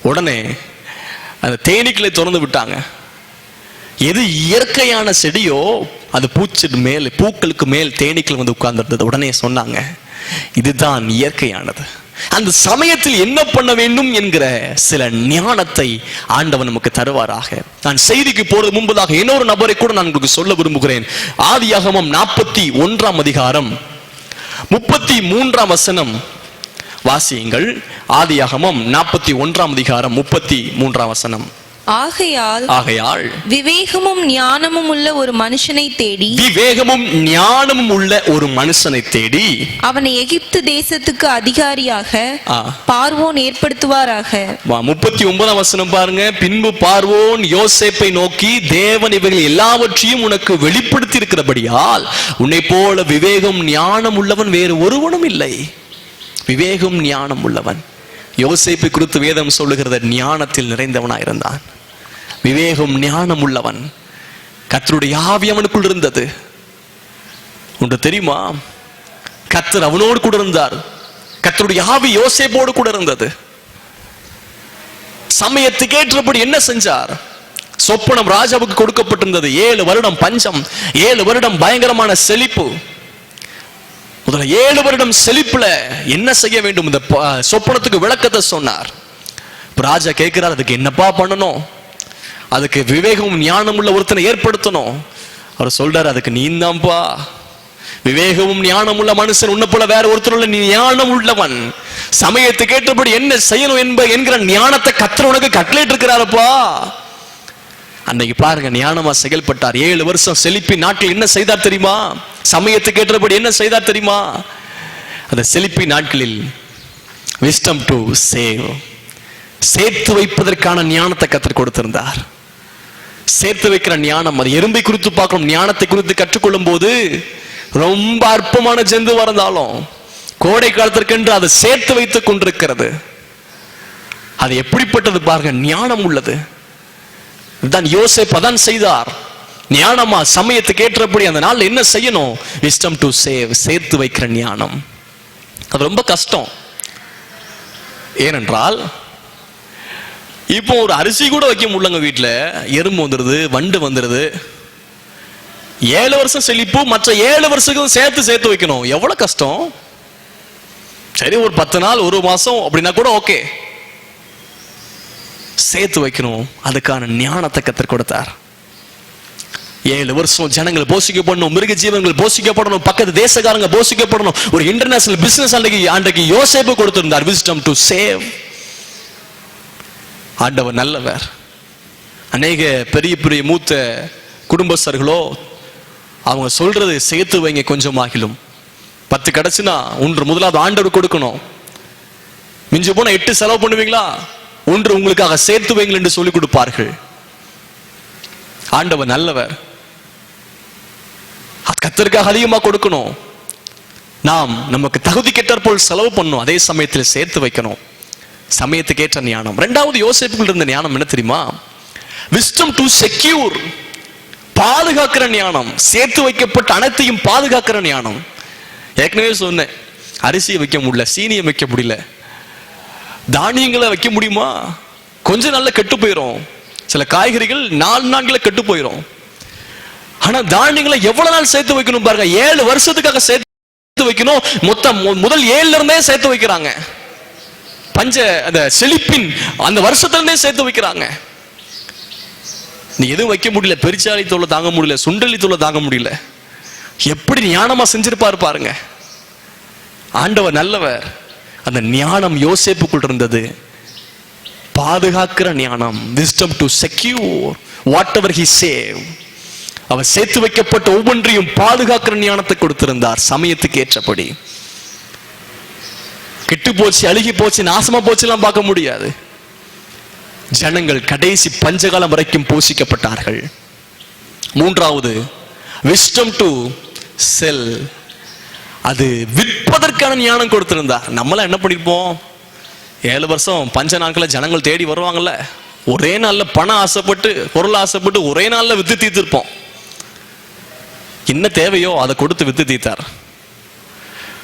உடனே அந்த தேனீக்களை திறந்து விட்டாங்க. எது இயற்கையான செடியோ அது பூச்செடி மேல், பூக்களுக்கு மேல் தேனீக்கள் வந்து உட்கார்ந்திருந்தது. உடனே சொன்னாங்க, இதுதான் இயற்கையானது. அந்த சமயத்தில் என்ன பண்ண வேண்டும் என்கிற சில ஞானத்தை ஆண்டவன் நமக்கு தருவாராக. நான் செய்திக்கு போறது முன்பதாக இன்னொரு நபரை கூட நான் உங்களுக்கு சொல்ல விரும்புகிறேன். ஆதியாகமம் 41ஆம் அதிகாரம் 33ஆம் வசனம் வாசியுங்கள். ஆதியாகமம் 41ஆம் அதிகாரம் 33ஆம் வசனம். ஆகையால் விவேகமும் ஞானமும் உள்ள ஒரு மனுஷனை தேடி, விவேகமும் ஞானமும் உள்ள ஒரு மனுஷனை தேடி அவனை எகிப்து தேசத்துக்கு அதிகாரியாக பார்வோன் ஏற்படுத்துவாராக. 39ஆம் வசனம் பாருங்க. பின்பு பார்வோன் யோசேப்பை நோக்கி, தேவன் இவைகள் எல்லாவற்றையும் உனக்கு வெளிப்படுத்தி இருக்கிறபடியால் உன்னை போல விவேகம் ஞானம் உள்ளவன் வேறு ஒருவனும் இல்லை. விவேகம் ஞானம் உள்ளவன். யோசேப்பை குறித்து வேதம் சொல்லுகிறது, ஞானத்தில் நிறைந்தவனாய் இருந்தான். விவேகம் ஞானம் உள்ளவன். கர்த்தருடைய ஆவி அவனுக்குள் இருந்தது. உனக்கு தெரியுமா, கர்த்தர் அவனோடு கூட இருந்தார். கர்த்தருடைய ஆவி யோசேப்போடு கூட இருந்தது. சமயத்துக்கு ஏற்றபடி என்ன செஞ்சார்? சொப்பனம் ராஜாவுக்கு கொடுக்கப்பட்டிருந்தது. 7 வருடம் பஞ்சம், 7 வருடம் பயங்கரமான செழிப்பு. முதல்ல 7 வருடம் செழிப்புல என்ன செய்ய வேண்டும், இந்த சொப்பனத்துக்கு விளக்கத்தை சொன்னார். ராஜா கேட்கிறார், அதுக்கு என்னப்பா பண்ணணும்? அதுக்கு விவேகம் ஞானம் உள்ள ஒருத்தனை ஏற்படுத்தணும். அவர் சொல்றாரு, அதுக்கு நீ தான்ப்பா. விவேகமும் ஞானம் உள்ள மனுஷன் உன்னை போல வேற ஒருத்தர் உள்ள, நீ ஞானம் உள்ளவன். சமயத்துக்கு ஏற்றபடி என்ன செய்யணும் என்கிற ஞானத்தை கர்த்தர் உனக்கு கட்டளையிட்டு இருக்கிறாரப்பா. அன்னைக்கு பாருங்க, ஞானமா செயல்பட்டார். 7 வருஷம் செழிப்பின் நாட்கள் என்ன செய்தார் தெரியுமா? சமயத்துக்கு ஏற்றபடி என்ன செய்தார் தெரியுமா? அந்த செழிப்பின் நாட்களில் wisdom to save, சேர்த்து வைப்பதற்கான ஞானத்தை கற்றுக் கொடுத்திருந்தார். சேர்த்து வைக்கிற ஞானம், அது எறும்பை குறித்து பார்க்கணும். ஞானத்தை குறித்து கற்றுக்கொள்ளும் போது ரொம்ப அற்பமான ஜந்துவா இருந்தாலும் கோடை காலத்திற்கென்று அதை சேர்த்து வைத்துக் கொண்டிருக்கிறது. அது எப்படிப்பட்டது பாருங்க, ஞானம் உள்ளது. தான் யோசேப்பு அதான் செய்தார். ஞானமா சமயத்துக்கு ஏற்றபடி அந்த நாள் என்ன செய்யணும்? wisdom to save, சேர்த்து வைக்கிற ஞானம். அது ரொம்ப கஷ்டம். ஏனென்றால் இப்போ ஒரு அரிசி கூட வைக்க முடியலங்க வீட்டுல. எறும்பு வந்துடுது, வண்டு வந்துடுது. 7 வருஷம் செழிப்பு, மற்ற 7 வருஷத்துக்கும் சேர்த்து வைக்கணும். எவ்வளவு கஷ்டம். சரி, ஒரு 10 நாள், ஒரு மாசம் அப்படின்னா கூட ஓகே. சேர்த்து வைக்கணும். அதுக்கான ஞானத்தை கற்றுக் கொடுத்தார். 7 வருஷம் ஜனங்கள் போஷிக்கப்படணும், மிருக ஜீவன்கள் போஷிக்கப்படணும், பக்கத்து தேசக்காரங்க போஷிக்கப்படணும். ஒரு இன்டர்நேஷனல் பிசினஸ் அன்றைக்கு யோசேப்பு கொடுத்திருந்தார். wisdom to save. ஆண்டவர் நல்லவர். அநேக பெரிய பெரிய மூத்த குடும்பஸ்தர்களோ அவங்க சொல்றது சேர்த்து வைங்க கொஞ்சமாகிலும். 10 கிடைச்சுனா 1 முதலாவது ஆண்டவர் கொடுக்கணும். மிஞ்சி போன 8 செலவு பண்ணுவீங்களா? 1 உங்களுக்காக சேர்த்து வைங்கள் என்று சொல்லிக் கொடுப்பார்கள். ஆண்டவர் நல்லவர். கர்த்தருக்காக அதிகமா கொடுக்கணும். நாம் நமக்கு தகுதி கேட்டாற்போல் செலவு பண்ணணும், அதே சமயத்தில் சேர்த்து வைக்கணும். சமயத்துக்கு ஏற்ற ஞானம். 2வது யோசேப்புக்குள் இருந்த ஞானம் என்ன தெரியுமா? விஸ்டம் டு செக்யூர், பாதுகாக்கிற ஞானம். சேர்த்து வைக்கப்பட்ட அனைத்தையும் பாதுகாக்கிற ஞானம். ஏற்கனவே சொன்னேன், அரிசியை வைக்க முடியல, சீனியை வைக்க முடியல, தானியங்களை வைக்க முடியுமா? கொஞ்ச நாள்ல கெட்டு போயிடும். சில காய்கறிகள் 4 நாட்கள கெட்டு போயிடும். ஆனா தானியங்களை எவ்வளவு நாள் சேர்த்து வைக்கணும் பாருங்க. 7 வருஷத்துக்காக சேர்த்து வைக்கணும். மொத்தம் முதல் 7ல இருந்தே சேர்த்து வைக்கிறாங்க. அந்த செழிப்பின் அந்த வருஷத்துல இருந்தே சேர்த்து வைக்கிறாங்க. நீ எதுவும் வைக்க முடியல, பெருச்சாளி தோலை தாங்க முடியல, சுண்டலி தோலை தாங்க முடியல. எப்படி ஞானமா செஞ்சிருப்பாரு பாருங்க. ஆண்டவர் நல்லவர். அந்த ஞானம் யோசேப்புக்குள் இருந்தது. பாதுகாக்கிற ஞானம். wisdom to secure whatever he saved. அவர் சேர்த்து வைக்கப்பட்ட ஒவ்வொன்றையும் பாதுகாக்கிற ஞானத்தை கொடுத்திருந்தார் சமயத்துக்கு ஏற்றபடி. கெட்டு போச்சு, அழுகி போச்சு, நாசமா போச்சுலாம் பார்க்க முடியாது. ஜனங்கள் கடைசி பஞ்சகாலம் வரைக்கும் போஷிக்கப்பட்டார்கள். 3வது wisdom to sell. அது விற்பதற்கான ஞானம் கொடுத்திருந்தார். நம்மளாம் என்ன பண்ணிருப்போம்? 7 வருஷம் பஞ்ச நாட்கள ஜனங்கள் தேடி வருவாங்கல்ல, ஒரே நாள்ல பணம் ஆசைப்பட்டு, பொருள் ஆசைப்பட்டு ஒரே நாள்ல வித்து தீர்த்திருப்போம். என்ன தேவையோ அதை கொடுத்து வித்து தீர்த்தார்.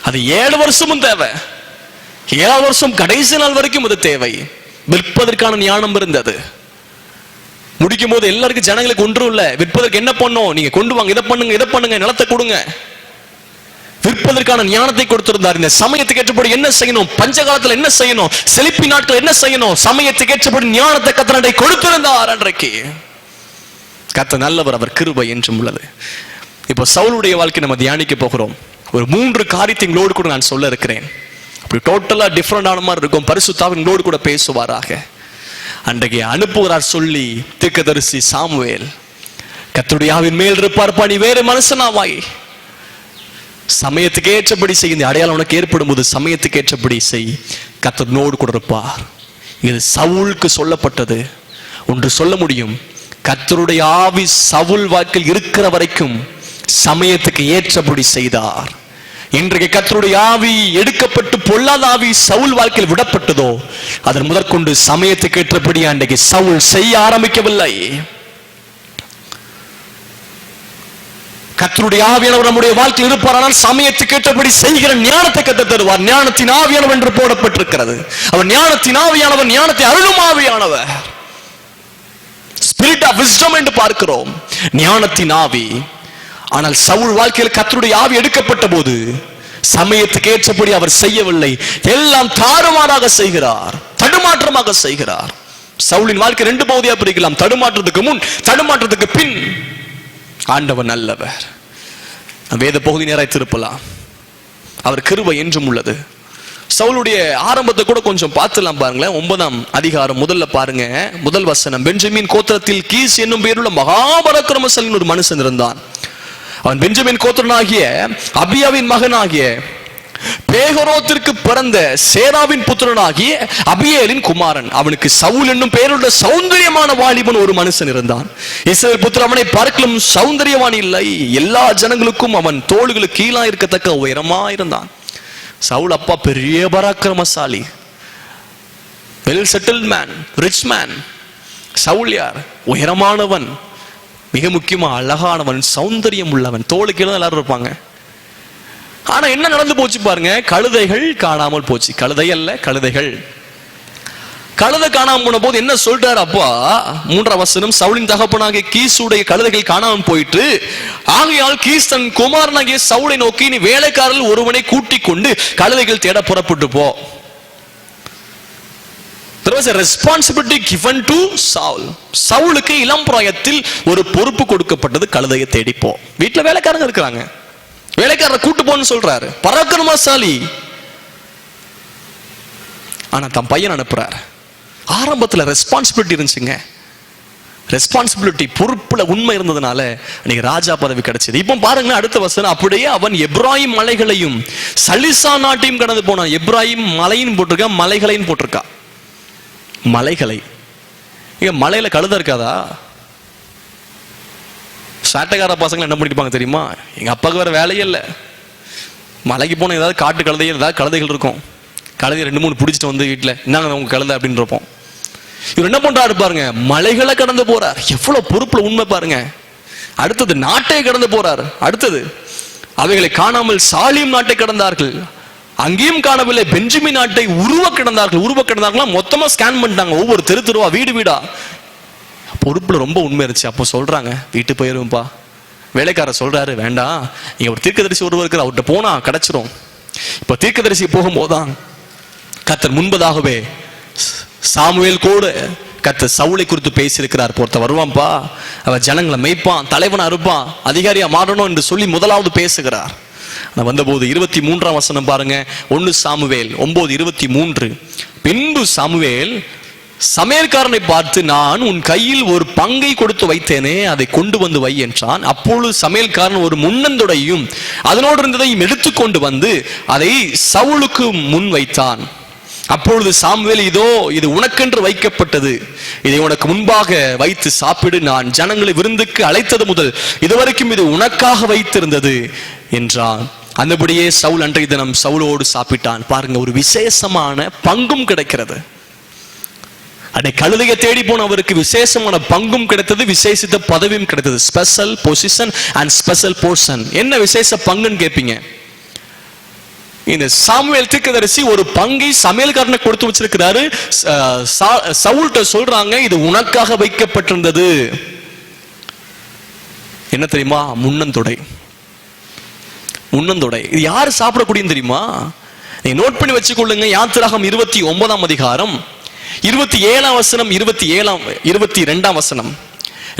அது 7 வருஷமும் தேவை. 7 வருஷம் கடைசி நாள் வரைக்கும் அது தேவை. விற்பதற்கான ஞானம் இருந்தது. முடிக்கும் போது எல்லாருக்கும் ஜனங்களுக்கு ஒன்றும் இல்ல, விற்பதற்கு என்ன பண்ணும்? நீங்க கொண்டு வாங்க, இதை பண்ணுங்க, இதை பண்ணுங்க, நிலத்தை கொடுங்க. விற்பதற்கான ஞானத்தை கொடுத்திருந்தார். இந்த சமயத்துக்கு ஏற்றபடி என்ன செய்யணும், பஞ்சகாலத்தில் என்ன செய்யணும், செழிப்பி நாட்கள் என்ன செய்யணும், சமயத்துக்கு ஏற்றபடி ஞானத்தை கர்த்தர் கொடுத்திருந்தார். அன்றைக்கு கர்த்தர் நல்லவர், அவர் கிருபை என்றும் உள்ளது. இப்போ சவுலுடைய வாழ்க்கை நம்ம தியானிக்க போகிறோம். ஒரு 3 காரியத்தை உங்களோடு கூட நான் சொல்ல இருக்கிறேன். அப்படி டோட்டலா டிஃபரெண்டான மாதிரி இருக்கும். பரிசுத்த ஆவி உங்களோடு கூட பேசுவாராக. அன்றைக்கு அனுப்புகிறார் சொல்லி தீர்க்கதரிசி சாமுவேல், கர்த்தருடைய ஆவியின் மேல் இருப்பார்ப்பா, நீ வேறு மனுஷனாவாய், சமயத்துக்கு ஏற்றபடி செய். இந்த அடையாளம் உனக்கு ஏற்படும் போது சமயத்துக்கு ஏற்றபடி செய், கர்த்தர் நோடு கூட இருப்பார். இது சவுலுக்கு சொல்லப்பட்டது. ஒன்று சொல்ல முடியும், கர்த்தருடைய ஆவி சவுல் வாழ்க்கையில் இருக்கிற வரைக்கும் சமயத்துக்கு ஏற்றபடி செய்தார். இன்றைக்கு கர்த்தருடைய ஆவி எடுக்கப்பட்டு பொல்லாத ஆவி சவுல் வாழ்க்கையில் விடப்பட்டதோ, அதன் முதற்கொண்டு சமயத்துக்கு ஏற்றபடி அன்றைக்கு சவுல் செய்ய ஆரம்பிக்கவில்லை. கர்த்தருடைய ஆவியானவர் நம்முடைய வாழ்க்கையில் இருப்பாரானால் சமயத்துக்கு ஏற்றபடி செய்கிற ஞானத்தை கற்றுத் தருவார். ஞானத்தின் ஆவியானவர் என்று போடப்பட்டிருக்கிறது. அவர் ஞானத்தின் ஆவியானவர், ஞானத்தை அருளும் ஆவியானவர். ஸ்பிரிட் ஆஃப் விஸ்டம் என்று பார்க்கிறோம், ஞானத்தின் ஆவி. ஆனால் சவுல் வாழ்க்கையில் கர்த்தருடைய ஆவி எடுக்கப்பட்ட போது சமயத்துக்கு ஏற்றபடி அவர் செய்யவில்லை. எல்லாம் தாறுமாறாக செய்கிறார், தடுமாற்றமாக செய்கிறார். சவுலின் வாழ்க்கை 2 பகுதியாக பிரிக்கலாம், தடுமாற்றத்துக்கு முன், தடுமாற்றத்துக்கு பின். ஆண்டவர் நல்லவர். வேத பகுதி நேராய் திருப்பலாம். அவர் கிருபை என்றும் உள்ளது. சவுலுடைய ஆரம்பத்தை கூட கொஞ்சம் பார்த்துலாம் பாருங்களேன். 9ஆம் அதிகாரம் முதல்ல பாருங்க, முதல் வசனம். பெஞ்சமின் கோத்திரத்தில் கீஸ் என்னும் பேருள்ள மகாபராக்கிரமசாலியின் ஒரு மனுஷன் இருந்தான். அவன் பெஞ்சமின் கோத்திரனாகிய அபியாவின் மகனாகிய பேகரோத்திற்கு பிறந்த சேராவின் புத்திரனாகிய அபியேலின் குமாரன். அவனுக்கு சவுல் என்னும் பெயருள்ள சௌந்தரியமான வாலிபன் ஒரு மனுஷன் இருந்தான். இஸ்ரவேல் புத்திரர் அவனை பார்க்கலும் சௌந்தரியவான் இல்லை, எல்லா ஜனங்களுக்கும் அவன் தோள்களுக்கு கீழா இருக்கத்தக்க உயரமா இருந்தான். சவுல் அப்பா பெரிய பராக்கிரமசாலி, well settled man, rich man. Saul யார்? உயரமானவன், மிக முக்கியமா அழகானவன், சௌந்தரியம் உள்ளவன், தோளுக்கு கீழே எல்லாரும் இருப்பாங்க. ஆனா என்ன நடந்து போச்சு பாருங்க, கழுதைகள் காணாமல் போச்சு. கழுதை அல்ல, கழுதைகள். கழுதை காணாமல் போன போது என்ன சொல்றாரு அப்பா? 3ஆம் வசனம். சவுலின் தகப்பனாகிய கீசுடைய கழுதைகள் காணாமல் போயிட்டு, ஆகையால் கீஸ் தன் குமாரனாகிய சவுலை நோக்கி, நீ வேலைக்காரர்கள் ஒருவனை கூட்டிக் கொண்டு கழுதைகள் தேட புறப்பட்டு போ. There was a responsibility given to Saul. சவுலுக்கு இளம் பிராயத்தில் ஒரு பொறுப்பு கொடுக்கப்பட்டது, கழுதையை தேடி போ. வீட்டுல வேலைக்காரங்க இருக்கிறாங்க, வேலைக்காரரை கூட்டு போன்னு சொல்றாரு, பராக்கிரமசாலி. ஆனா தன் பையன் அனுப்புறாரு. ஆரம்பத்துல ரெஸ்பான்சிபிலிட்டி இருந்துச்சுங்க. ரெஸ்பான்சிபிலிட்டி, பொறுப்புல உண்மை இருந்ததுனால இன்னைக்கு ராஜா பதவி கிடைச்சது. இப்போ பாருங்க அடுத்த வசனம், அப்படியே அவன் எப்ராயிம் மலைகளையும் சலிசா நாட்டையும் கடந்து போனான். எப்ராயிம் மலையும் போட்டிருக்கா, மலைகளையும் போட்டிருக்கா. மலைகளை, இங்க மலையில கழுத இருக்காதா? சாட்டைக்கார பசங்களை என்ன பண்ணிருப்பாங்க தெரியுமா? எங்க அப்பாவுக்கு வேற வேலையே இல்லை, மலைக்கு போன ஏதாவது காட்டு கழுதைகள், ஏதாவது கழுதைகள் இருக்கும், கழுதை 2-3 பிடிச்சிட்டு வந்து வீட்டில் என்னங்க உங்க கழுதை அப்படின்னு இருப்போம். இவர் என்ன பண்றாரு பாருங்க, மலைகளை கடந்து போறார். எவ்வளவு பொறுப்புல உண்மை பாருங்க. அடுத்தது நாட்டை கடந்து போறார். அடுத்தது அவைகளை காணாமல் சாலிம் நாட்டை கடந்தார்கள், அங்கேயும் காணவில்லை பெஞ்சமின் நாட்டை உருவ கிடந்தார்களா, மொத்தமா ஸ்கேன் பண்ணிட்டாங்க, ஒவ்வொரு தெருவா வீடு வீடா. பொறுப்புல ரொம்ப உண்மை இருந்துச்சு. அப்போ சொல்றாங்க வீட்டு போயிருப்பா. வேலைக்காரர் சொல்றாரு வேண்டாம், இங்க ஒரு தீர்க்கதரிசி ஒருவர் இருக்கிற, அவர்கிட்ட போனா கிடைச்சிரும். இப்ப தீர்க்கதரிசி போகும்போதுதான் கர்த்தர் முன்பதாகவே சாமுவேல் கூட கர்த்தர் சவுலை குறித்து பேசியிருக்கிறார். பொறுத்த வருவான்பா, அவன் ஜனங்களை மேய்ப்பான், தலைவனா இருப்பான், அதிகாரியா மாறணும் என்று சொல்லி முதலாவது பேசுகிறார். நான் வந்தபோது 23ஆம் வசனம் பாருங்க, 1 சாமுவேல் 9:23. பின்பு சாமுவேல் சமையல்காரனை பார்த்து, நான் உன் கையில் ஒரு பங்கை கொடுத்து வைத்தேனே, அதை கொண்டு வந்து வை என்றான். அப்பொழுது சமையல்காரன் ஒரு முன்னந்தொடையும் அதனோடு இருந்ததையும் எடுத்துக்கொண்டு வந்து அதை சவுலுக்கு முன் வைத்தான். அப்பொழுது சாமுவேல், இதோ இது உனக்கென்று வைக்கப்பட்டது, இதை உனக்கு முன்பாக வைத்து சாப்பிடு, நான் ஜனங்களை விருந்துக்கு அழைத்தது முதல் இதுவரைக்கும் இது உனக்காக வைத்திருந்தது என்றான். அந்தபடியே சவுல் அன்றைய தினம் சவுலோடு சாப்பிட்டான். பாருங்க, ஒரு விசேஷமான பங்கும் கிடைக்கிறது. அன்னை கழுதையை தேடி போன அவருக்கு விசேஷமான பங்கும் கிடைத்தது, விசேஷித்த பதவியும் கிடைத்தது. Special position and special portion. என்ன விசேஷ பங்குன்னு கேட்பீங்க? இந்த சாமுவேல் தீர்க்கதரிசி ஒரு பங்கை சமையல்காரனை கொடுத்து வச்சிருக்கிறாரு. சவுல்ட்ட சொல்றாங்க, இது உனக்காக வைக்கப்பட்டிருந்தது. என்ன தெரியுமா? முன்னந்தொடை. இது யாரு சாப்பிடக்கூடியது தெரியுமா? நீங்க நோட் பண்ணி வச்சுக்கொள்ளுங்க. யாத்திராகம் 29ஆம் அதிகாரம் 27ஆம் வசனம், 22ஆம் வசனம்,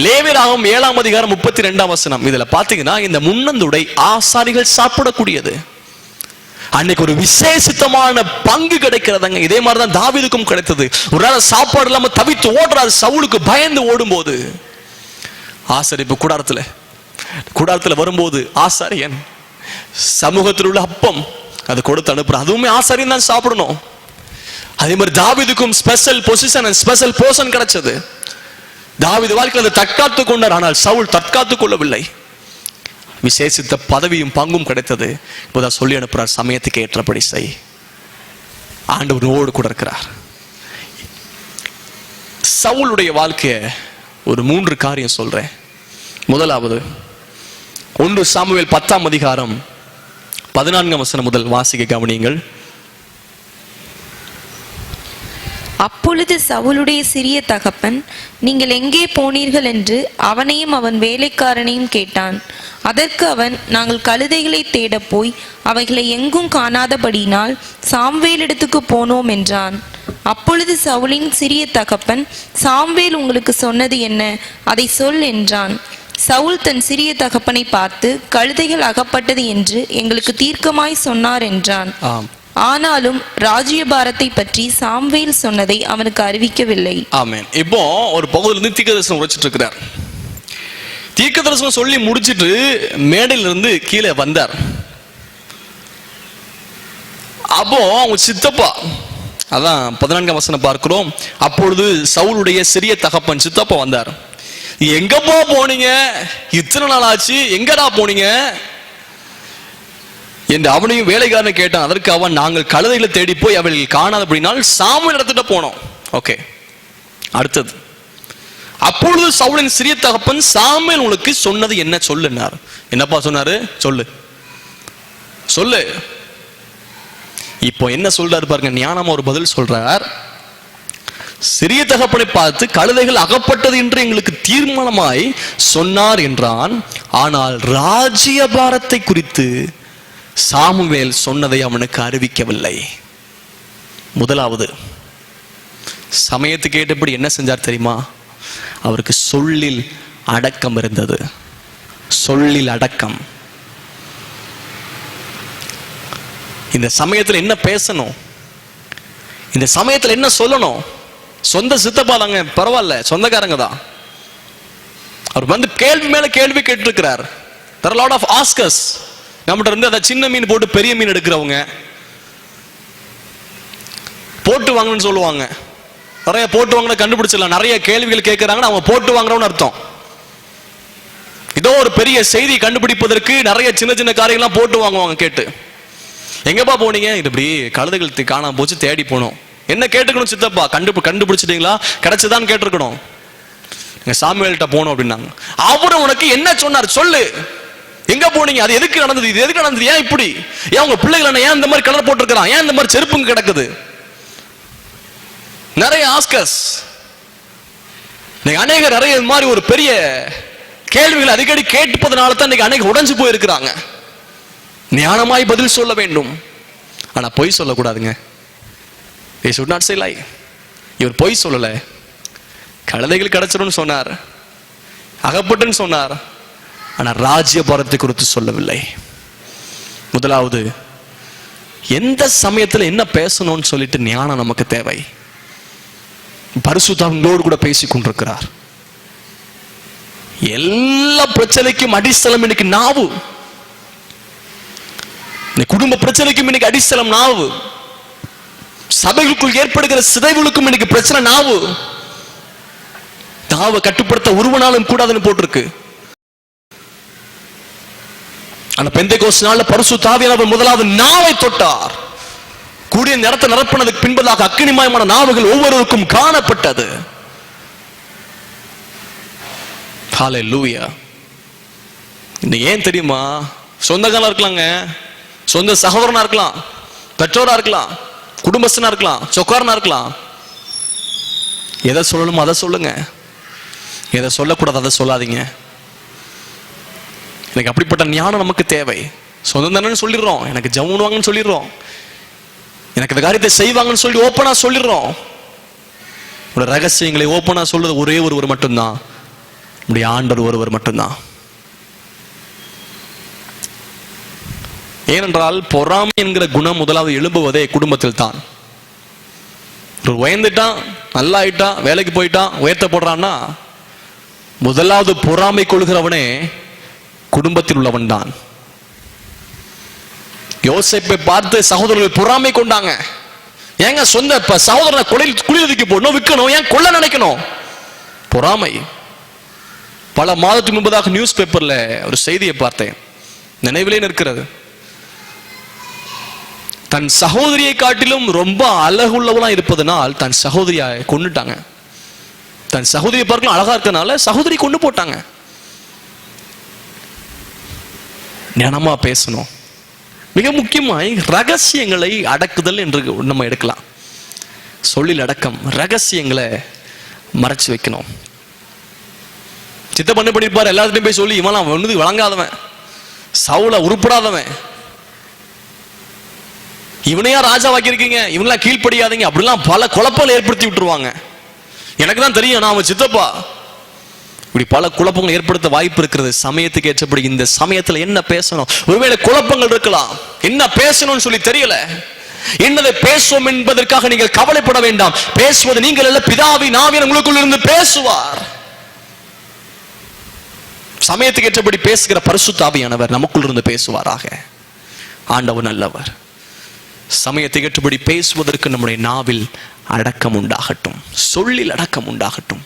லேவியராகமம் 7ஆம் அதிகாரம் 32ஆம் வசனம். இதுல பாத்தீங்கன்னா இந்த முன்னந்தொடை ஆசாரிகள் சாப்பிடக்கூடியது. அன்னைக்கு ஒரு விசேஷித்தமான பங்கு கிடைக்கிறதுங்க. இதே மாதிரிதான் தாவீதுக்கும் கிடைத்தது. ஒரு நாள் சாப்பாடு இல்லாம தவித்து ஓடுறாரு, சவுலுக்கு பயந்து ஓடும் போது ஆசாரிப்பு கூடாரத்துல வரும்போது ஆசாரியன் சமூகத்தில் உள்ள அப்பம் அது கொடுத்து அனுப்புற, அதுவுமே ஆசாரியன் தான் சாப்பிடணும். அதே மாதிரி தாவீதுக்கும் special position and special portion கிடைச்சது. தாவீது வாழ்க்கையில் அதை தற்காத்து கொண்டார், ஆனால் சவுல் தற்காத்து கொள்ளவில்லை. விசேஷித்த பதவியும் பங்கும் கிடைத்தது. இப்போதான் சொல்லி அனுப்புறார், சமயத்துக்கு ஏற்றபடி செய். ஆண்டவரோடு கூட இருக்கிறார். சவுலுடைய வாழ்க்கைய ஒரு 3 காரியம் சொல்றேன். முதலாவது 1 சாமுவேல் 10ஆம் அதிகாரம் 14ஆம் வசனம் முதல் வாசிக்க கவனியுங்கள். அப்பொழுது சவுலுடைய சிறிய தகப்பன், நீங்கள் எங்கே போனீர்கள் என்று அவனையும் அவன் வேலைக்காரனையும் கேட்டான். அதற்கு அவன், நாங்கள் கழுதைகளை தேட போய் அவைகளை எங்கும் காணாதபடியினால் சாம்வேலிடத்துக்கு போனோம் என்றான். அப்பொழுது சவுலின் சிறிய தகப்பன், சாம்வேல் உங்களுக்கு சொன்னது என்ன? அதை சொல் என்றான். சவுல் தன் சிறிய தகப்பனை பார்த்து, கழுதைகள் அகப்பட்டது என்று எங்களுக்கு தீர்க்கமாய் சொன்னார் என்றான். ஆனாலும் ராஜ்யபாரத்தை பற்றி சாம்வேல் சொன்னதை அவனுக்கு அறிவிக்கவில்லை. ஆமென். இப்போ ஒரு பகுதியிலிருந்து தீர்க்கதரிசனம் உரைச்சிட்டு இருக்கிறார். தீர்க்கதரிசனம் சொல்லி முடிச்சிட்டு மேடையிலிருந்து கீழே வந்தார். அப்போ அவங்க சித்தப்பா, அதான் 14ஆம் வசனம் பார்க்கிறோம். அப்பொழுது சவுலுடைய சிறிய தகப்பன் சித்தப்பா வந்தார். எங்கப்பா போனீங்க? இத்தனை நாள் ஆச்சு, எங்கடா போனீங்க என்று அவனையும் வேலைக்காரனை கேட்டான். அதற்கு அவன், நாங்கள் கழுதைகளை தேடி போய் அவர்கள் காணாத அப்படினால் சாமுவேல் இடத்துட்டு போனோம். ஓகே, அடுத்தது. அப்பொழுது சவுலின் சிறிய தகப்பன், சாமுவேல் உங்களுக்கு சொன்னது என்ன சொல்லுனார். என்னப்பா சொன்னாரு? சொல்லு. இப்போ என்ன சொல்றாரு பாருங்க, ஞானமா ஒரு பதில் சொல்றார். சிறிய தகப்பனை பார்த்து, கழுதைகள் அகப்பட்டது என்று எங்களுக்கு தீர்மானமாய் சொன்னார் என்றான். ஆனால் ராஜ்யபாரத்தை குறித்து சாமுவேல் சொன்னதை அவனுக்கு அறிவிக்கவில்லை. முதலாவது, சமயத்துக்கு ஏற்றபடி என்ன செஞ்சார் தெரியுமா? அவருக்கு சொல்லில் அடக்கம் இருந்தது. சொல்லில் அடக்கம். இந்த சமயத்தில் என்ன பேசணும், இந்த சமயத்தில் என்ன சொல்லணும்? சொந்த சித்தப்பா தாங்க, பரவாயில்ல, சொந்தக்காரங்க தான். அவர் வந்து கேள்வி மேல கேள்வி கேட்டிருக்கிறார். there are a lot of askers. நம்மகிட்ட இருந்து அதை சின்ன மீன் போட்டு பெரிய மீன் எடுக்கிறவங்க, போட்டு வாங்கன்னு சொல்லுவாங்க. நிறைய போட்டு வாங்கின கண்டுபிடிச்சிடலாம். நிறைய கேள்விகள் கேட்கிறாங்கன்னா அவங்க போட்டு வாங்குறவன்னு அர்த்தம். இதோ ஒரு பெரிய செய்தி கண்டுபிடிப்பதற்கு நிறைய சின்ன சின்ன காரியங்கள்லாம் போட்டு வாங்குவாங்க. கேட்டு எங்கப்பா போனீங்க? இது இப்படி கழுதைகள் காணாம போச்சு, தேடி போனோம். என்ன கேட்டுக்கணும் சித்தப்பா? கண்டுபிடிச்சிட்டீங்களா? கிடைச்சதான்னு கேட்டிருக்கணும். எங்க சாமுவேல்கிட்ட போனோம் அப்படின்னாங்க. அவரு உனக்கு என்ன சொன்னார் சொல்லு, எங்க போனீங்க, அது எதுக்கு நடந்தது, இது எதுக்கு நடந்தது, ஏன் இப்படி, ஏன் உங்க பிள்ளைகள் ஏன் இந்த மாதிரி கலர் போட்டிருக்கிறான், ஏன் இந்த மாதிரி செருப்புங்க கிடக்குது? நிறைய ஆஸ்கர்ஸ். அநேகர் நிறைய இந்த மாதிரி ஒரு பெரிய கேள்விகள் அடிக்கடி கேட்பதனால தான் இன்னைக்கு அநேக உடைஞ்சு போயிருக்கிறாங்க. ஞானமாய் பதில் சொல்ல வேண்டும், ஆனா பொய் சொல்லக்கூடாதுங்க. they should not say lie. இவர் பொய் சொல்லல. கழுதைகள் கிடைச்சிடும் சொன்னார், அகப்பட்டுன்னு சொன்னார், ஆனா ராஜ்யபாரத்தை குறித்து சொல்லவில்லை. முதலாவது, எந்த சமயத்துல என்ன பேசணும்னு சொல்லிட்டு ஞானம் நமக்கு தேவை. பரிசுத்தங்களோடு கூட பேசிக் கொண்டிருக்கிறார். எல்லா பிரச்சனைக்கும் அடித்தளம் இன்னைக்கு நாவு. குடும்ப பிரச்சனைக்கும் இன்னைக்கு அடித்தளம் நாவு. சபைகளுக்குள் ஏற்படுகிற சிதைவுகளுக்கும் இன்னைக்கு பிரச்சனை நாவு. நாவை கட்டுப்படுத்த ஒருவனாலும் கூடாதுன்னு போட்டிருக்கு. ஆனா பெந்தேகோஸ்து நாள்ல பரிசுத்த ஆவியானவர் முதலாவது நாவை தொட்டார். கூடிய நேரத்தை நிரப்பினதுக்கு பின்பதாக அக்கினிமயமான நாவுகள் ஒவ்வொருவருக்கும் காணப்பட்டது. ஹல்லேலூயா. இன்னைக்கு ஏன் தெரியுமா? சொந்தக்காரா இருக்கலாங்க, சொந்த சகோதரனா இருக்கலாம், பெற்றோரா இருக்கலாம், குடும்பஸ்தனா இருக்கலாம், சொக்காரனா இருக்கலாம். எதை சொல்லணுமோ அதை சொல்லுங்க, எதை சொல்லக்கூடாது அதை சொல்லாதீங்க. எனக்கு அப்படிப்பட்ட ஞானம் நமக்கு தேவை. சொந்தம் தானே சொல்லிடுறோம், எனக்கு ஜவுனுவாங்கன்னு சொல்லிடுறோம், எனக்கு இந்த காரியத்தை செய்வாங்கன்னு சொல்லி ஓப்பனா சொல்லிடுறோம். ஒரு ரகசியங்களை ஓப்பனா சொல்றது ஒரே ஒருவர் மட்டும்தான், நம்முடைய ஆண்டவர் ஒருவர் மட்டும்தான். ஏனென்றால் பொறாமை என்கிற குணம் முதலாவது எழும்புவதே குடும்பத்தில் தான். ஒரு உயர்ந்துட்டான், நல்லா ஆயிட்டான், வேலைக்கு போயிட்டான், உயர்த்த போடுறான்னா முதலாவது பொறாமை கொள்கிறவனே குடும்பத்தில் உள்ளவன் தான். யோசேப்பை பார்த்து சகோதரர்கள் பொறாமை கொண்டாங்க. ஏங்க சொந்த சகோதரனை குளிர்விக்க போடணும், விற்கணும், ஏன் கொள்ள நினைக்கணும்? பொறாமை. பல மாதத்துக்கு முன்பதாக நியூஸ் பேப்பர்ல ஒரு செய்தியை பார்த்தேன், நினைவிலே நிற்கிறது. தன் சகோதரியை காட்டிலும் ரொம்ப அழகுள்ளவனா இருப்பதனால் தன் சகோதரியை கொன்னுட்டாங்க. தன் சகோதரியை பார்க்கலாம் அழகா இருக்கனால சகோதரி கொண்டு போட்டாங்க. ஞானமா பேசணும். மிக முக்கியமாய் ரகசியங்களை அடக்குதல் என்று நம்ம எடுக்கலாம். சொல்லில் அடக்கம், ரகசியங்களை மறைச்சு வைக்கணும். சித்த பண்ணு பண்ணிருப்பார், எல்லாத்தையும் போய் சொல்லி இவன் ஒண்ணு வழங்காதவன், சவுல உருப்படாதவன், இவனையா ராஜாவாக்கி இருக்கீங்க, இவங்களாம் கீழ்ப்படியாதீங்க, அப்படிலாம் பல குழப்பங்களை ஏற்படுத்தி விட்டுருவாங்க. எனக்கு தான் தெரியும், நான் அவன் சித்தப்பா. இப்படி பல குழப்பங்கள் ஏற்படுத்த வாய்ப்பு இருக்கிறது. சமயத்துக்கு ஏற்றபடி இந்த சமயத்துல என்ன பேசணும், ஒருவேளை குழப்பங்கள் இருக்கலாம், என்ன பேசணும்னு சொல்லி தெரியல. என்னதை பேசுவோம் என்பதற்காக நீங்கள் கவலைப்பட வேண்டாம். பேசுவது நீங்கள் அல்ல, பிதாவின் ஆவியானவர் உங்களுக்குள் இருந்து பேசுவார். சமயத்துக்கு ஏற்றபடி பேசுகிற பரிசுத்த ஆவியானவர் நமக்குள் இருந்து பேசுவாராக. ஆண்டவர் நல்லவர். சமயத்துக்கு ஏற்றபடி பேசுவதற்கு நம்முடைய நாவில் அடக்கம் உண்டாகட்டும், சொல்லில் அடக்கம் உண்டாகட்டும்,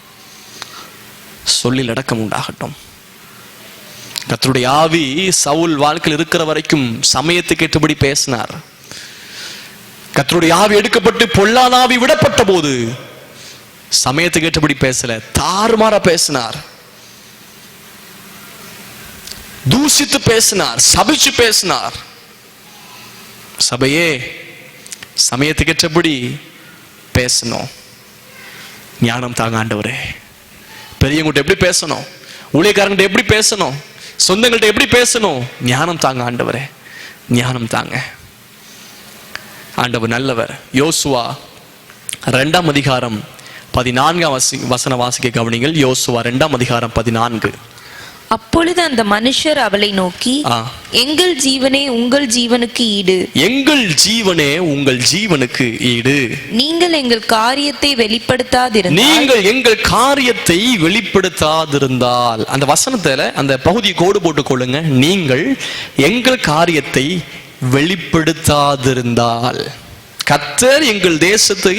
சொல்லில் அடக்கம் உண்டாகட்டும். கர்த்தருடைய ஆவி சவுல் வாழ்க்கையில் இருக்கிற வரைக்கும் சமயத்துக்கு ஏற்றபடி பேசினார். கர்த்தருடைய ஆவி எடுக்கப்பட்டு பொல்லாத ஆவி விடப்பட்ட போது சமயத்துக்கு ஏற்றபடி பேசல, தாறுமாறா பேசினார், தூசித்து பேசினார், சபிச்சு பேசினார். சபையே, சமயத்துக்கு ஏற்றபடி பேசணும். ஞானம் தாங்க ஆண்டவரே. பெரியவங்கள்ட்ட எப்படி பேசணும், ஊழியக்காரங்கிட்ட எப்படி பேசணும், சொந்தங்கள்ட்ட எப்படி பேசணும், ஞானம் தாங்க ஆண்டவரே, ஞானம் தாங்க. ஆண்டவர் நல்லவர். யோசுவா 2ஆம் அதிகாரம் 14ஆம் வசன வாசிக்க கவனிங்கள். யோசுவா 2ஆம் அதிகாரம் 14. அப்பொழுது அந்த மனுஷர் அவளை நோக்கி, ஆ. எங்கள் ஜீவனே உங்கள் ஜீவனுக்கு ஈடு, எங்கள் ஜீவனே உங்கள் ஜீவனுக்கு ஈடு, நீங்கள் எங்கள் காரியத்தை வெளிப்படுத்தாதிருந்தால், நீங்கள் எங்கள் காரியத்தை வெளிப்படுத்தாதிருந்தால். அந்த வசனத்துல அந்த பகுதியை கோடு போட்டுக் கொள்ளுங்க. நீங்கள் எங்கள் காரியத்தை வெளிப்படுத்தாதிருந்தால். கர்த்தர் எங்கள் தேசத்தை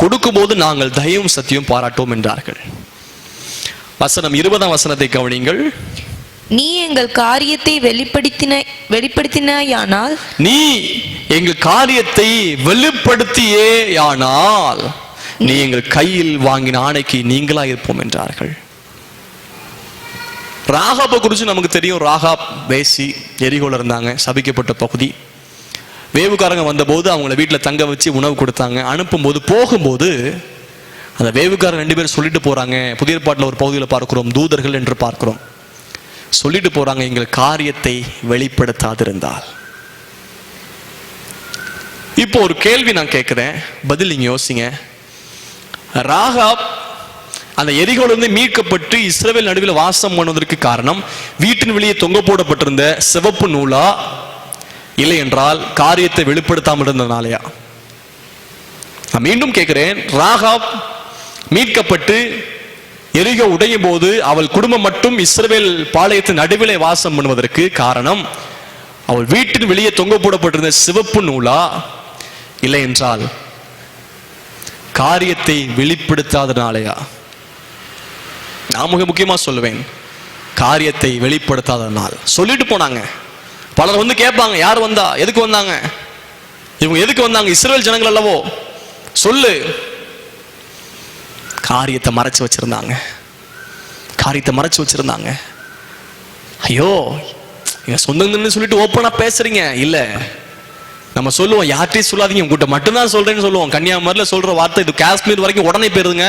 கொடுக்கும்போது நாங்கள் தயவும் சத்தியம் பாராட்டுவோம் என்றார்கள். வசனம் 20ஆம் வசனத்தை கவனிங்கள். நீ எங்கள் காரியத்தை வெளிப்படுத்தினாயானால், நீ எங்கள் காரியத்தை வெளிப்படுத்தியேயானால் நீ எங்கள் கையில் வாங்கின ஆணைக்கு நீங்களா இருப்போம் என்றார்கள். ராகாபை குறித்து நமக்கு தெரியும். ராகாப் வேசி, எரிகோல இருந்தாங்க, சபிக்கப்பட்ட பகுதி. வேவுக்காரங்க வந்தபோது அவங்கள வீட்டில் தங்க வச்சு உணவு கொடுத்தாங்க. அனுப்பும்போது போகும்போது அந்த வேவுக்காரர் 2 பேர் சொல்லிட்டு போறாங்க. புதிய ஏற்பாட்டில் ஒரு பகுதியில் பார்க்கிறோம், தூதர்கள் என்று பார்க்கிறோம். சொல்லிட்டு போறாங்க, எங்கள் காரியத்தை வெளிப்படுத்தாதிருந்தால். இப்போ ஒரு கேள்வி நான் கேட்கிறேன், பதில் நீங்க யோசிங்க. ராகாப் அந்த எரிகோலிருந்து மீட்கப்பட்டு இஸ்ரவேல் நடுவில் வாசம் பண்ணுவதற்கு காரணம் வீட்டின் வெளியே தொங்க போடப்பட்டிருந்த சிவப்பு நூலா, இல்லை என்றால் காரியத்தை வெளிப்படுத்தாமல் இருந்தனாலயா? நான் மீண்டும் கேட்கிறேன், ராகாப் மீட்கப்பட்டு எரிகோ உடையும் போது அவள் குடும்பம் மட்டும் இஸ்ரவேல் பாளையத்தின் நடுவிலே வாசம் பண்ணுவதற்கு காரணம் அவள் வீட்டின் வெளியே தொங்க போடப்பட்டிருந்த சிவப்பு நூலா, இல்லை என்றால் காரியத்தை வெளிப்படுத்தாதனாலயா? நான் மிக முக்கியமா சொல்லுவேன், காரியத்தை வெளிப்படுத்தாதனால். சொல்லிட்டு போனாங்க. பலர் வந்து கேட்பாங்க, யார் வந்தா, எதுக்கு வந்தாங்க, இவங்க எதுக்கு வந்தாங்க, இஸ்ரவேல் ஜனங்கள் அல்லவோ, சொல்லு. காரியத்தை மறைச்சு வச்சிருந்தாங்க. காரியத்தை மறைச்சு வச்சிருந்தாங்க. ஐயோ, எங்க சொந்தங்கன்னு சொல்லிட்டு ஓப்பனா பேசுறீங்க. இல்ல, நம்ம சொல்லுவோம், யார்ட்டையும் சொல்லாதீங்க, உங்ககிட்ட மட்டும்தான் சொல்றேன்னு சொல்லுவோம். கன்னியாகுமரியில் சொல்ற வார்த்தை இது காஷ்மீர் வரைக்கும் உடனே போயிருதுங்க.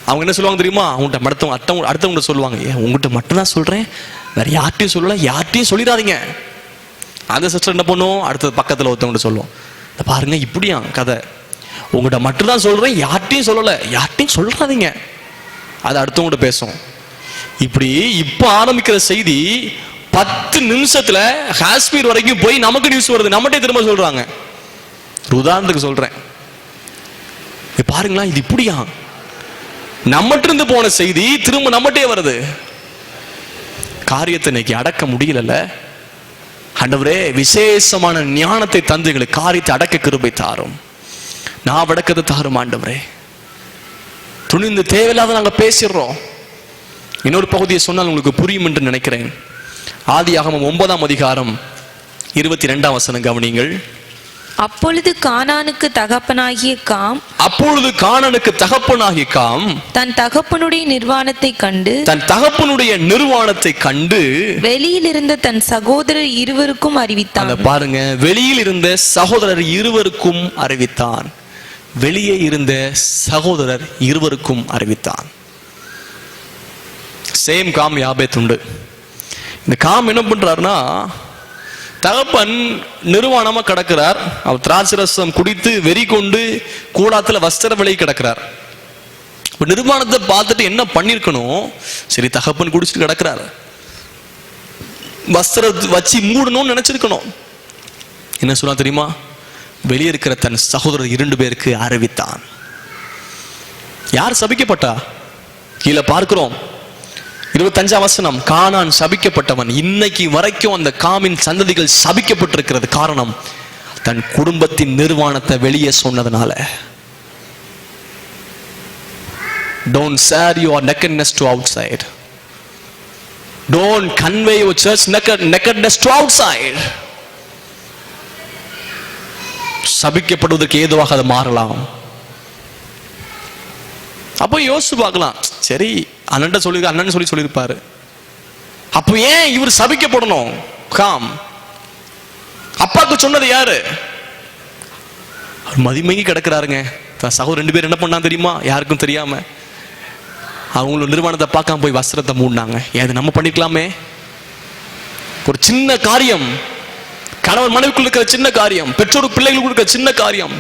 அவங்க என்ன சொல்லுவாங்க தெரியுமா? அவங்ககிட்ட அடுத்தவங்க சொல்லுவாங்க, உங்ககிட்ட மட்டும்தான் சொல்றேன், வேற யார்ட்டையும் சொல்லல, யார்ட்டையும் சொல்லிடாதீங்க. அந்த சிஸ்டர் என்ன பண்ணுவோம், அடுத்தது பக்கத்தில் ஒருத்தவங்க சொல்லுவோம், பாருங்க இப்படியா கதை, உங்ககிட்ட மட்டும்தான் சொல்றேன், யார்ட்டையும் சொல்லல, யார்ட்டையும் சொல்றாதீங்க. அது அடுத்தவங்க பேசும். இப்படி இப்ப ஆரம்பிக்கிற செய்தி 10 நிமிஷத்துல காஷ்மீர் வரைக்கும் போய் நமக்கு நியூஸ் வருது, நம்மகிட்டே திரும்ப சொல்றாங்க. உதாரணத்துக்கு சொல்றேன், பாருங்களா, இது இப்படியா, நம்மகிட்ட இருந்து போன செய்தி திரும்ப நம்மகிட்டே வருது. காரியத்தை இன்னைக்கு அடக்க முடியல. ஆண்டவரே, விசேஷமான ஞானத்தை தந்து எங்களுக்கு காரியத்தை அடக்க கிருபை தாரும். நான் அடக்கத்தை தாரும் ஆண்டவரே. துணிந்து தேவையில்லாத நாங்க பேசிடுறோம். இன்னொரு பகுதியை சொன்னால் உங்களுக்கு புரியும் என்று நினைக்கிறேன். ஆதியாகமம் 9ஆம் அதிகாரம் 22ஆம் வசனம் கவனிங்கள். அப்பொழுது கானானுக்கு தகப்பனாகிய காம் தன் தகப்பனுடைய நிர்வாணத்தை கண்டு வெளியில் இருந்த தன் சகோதரர் இருவருக்கும் அறிவித்தான். பாருங்க, வெளியில் இருந்த சகோதரர் இருவருக்கும் அறிவித்தான். வெளியே இருந்த சகோதரர் இருவருக்கும் அறிவித்தான். சேம் காம் யாபேத் உண்டு. இந்த காம் என்ன பண்றாருன்னா, தகப்பன் நிர்வாணமா கிடக்கிறார். அவர் திராட்சை ரசம் குடித்து வெறி கொண்டு கூடாத்துல வஸ்திர விலை கிடக்கிறார். நிர்வாணத்தை பார்த்துட்டு என்ன பண்ணிருக்கணும், சரி தகப்பன் குடிச்சிட்டு கிடக்கிறார், வஸ்திரத்தை வச்சு மூடணும்னு நினைச்சிருக்கணும். என்ன சொன்னா தெரியுமா? வெளியே இருக்கிற தன் சகோதரர் 2 பேருக்கு அறிவித்தான். யார் சபிக்கப்பட்டா? கீழே பார்க்கிறோம் 25ஆம் வசனம், கானான் சபிக்கப்பட்டவன். இன்னைக்கு வரைக்கும் அந்த காமின் சந்ததிகள் சபிக்கப்பட்டிருக்கிறது. காரணம், தன் குடும்பத்தின் நிர்வாணத்தை வெளியே சொன்னதுனால. Don't share your nakedness to outside. Don't convey your church nakedness to outside. சபிக்கப்படுவதற்கு ஏதுவாக அது மாறலாம். அப்போ யோசிச்சு பார்க்கலாம், சரி அண்ணன் சொல்லியிருப்பாரு, அப்போ ஏன் இவர் சபிக்கப்படணும்? காம் அப்பாக்கு சொன்னது யாரு? மதிமங்கி கிடக்கிறாருங்க. சகோதரர் 2 பேர் என்ன பண்ணா தெரியுமா? யாருக்கும் தெரியாம அவங்களோட நிர்வாணத்தை பார்க்காம போய் வஸ்திரத்தை மூடினாங்க. ஏது நம்ம பண்ணிக்கலாமே? ஒரு சின்ன காரியம், கணவன் மனைவிக்குள்ள இருக்கிற சின்ன காரியம், பெற்றோர் பிள்ளைகளுக்கு இருக்கிற சின்ன காரியம்,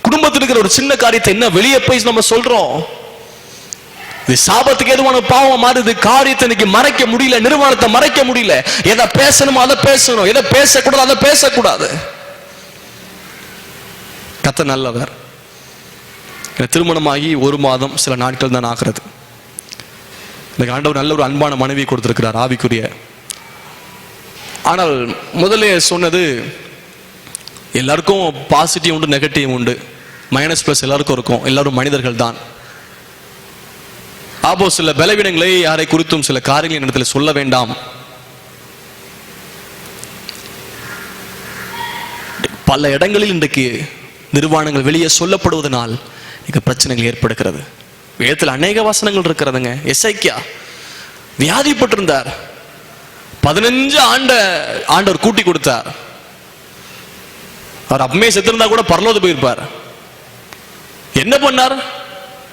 குடும்பத்தில் இருக்கிற ஒரு சின்ன காரியத்தை என்ன வெளியே போய் நம்ம சொல்றோம்? இது சாபத்துக்கு எதுவான பாவம் மாறுது. காரியத்தை இன்னைக்கு மறைக்க முடியல, நிர்வாணத்தை மறைக்க முடியல. எதை பேசணுமோ அதை பேசணும், எதை பேசக்கூடாது அதை பேசக்கூடாது. கர்த்தர் நல்லவர். திருமணமாகி 1 மாதம் சில நாட்கள் தான் ஆகிறது. இந்த ஆண்டவர் நல்ல ஒரு அன்பான மனைவி கொடுத்திருக்கிறார், ஆவிக்குரிய. ஆனால் முதல்ல சொன்னது, எல்லாருக்கும் பாசிட்டிவ் உண்டு, நெகட்டிவ் உண்டு, மைனஸ் பிளஸ் எல்லாருக்கும் இருக்கும். எல்லாரும் மனிதர்கள் தான். அப்போ சில பலவீனங்களை யாரை குறித்தும் சில காரியங்கள் இடத்துல சொல்ல வேண்டாம். பல இடங்களில் இன்றைக்கு நிர்வாணங்கள் வெளியே சொல்லப்படுவதனால் இங்க பிரச்சனைகள் ஏற்படுகிறது. வேதத்தில் அநேக வசனங்கள் இருக்கிறதுங்க. எசேக்கியா வியாதிப்பட்டிருந்தார். 15 ஆண்டவர் கூட்டி கொடுத்தார். அவர் அப்பமே செத்திருந்தா கூட பரலோகத்துக்கு போயிருப்பார். என்ன பண்ணார்?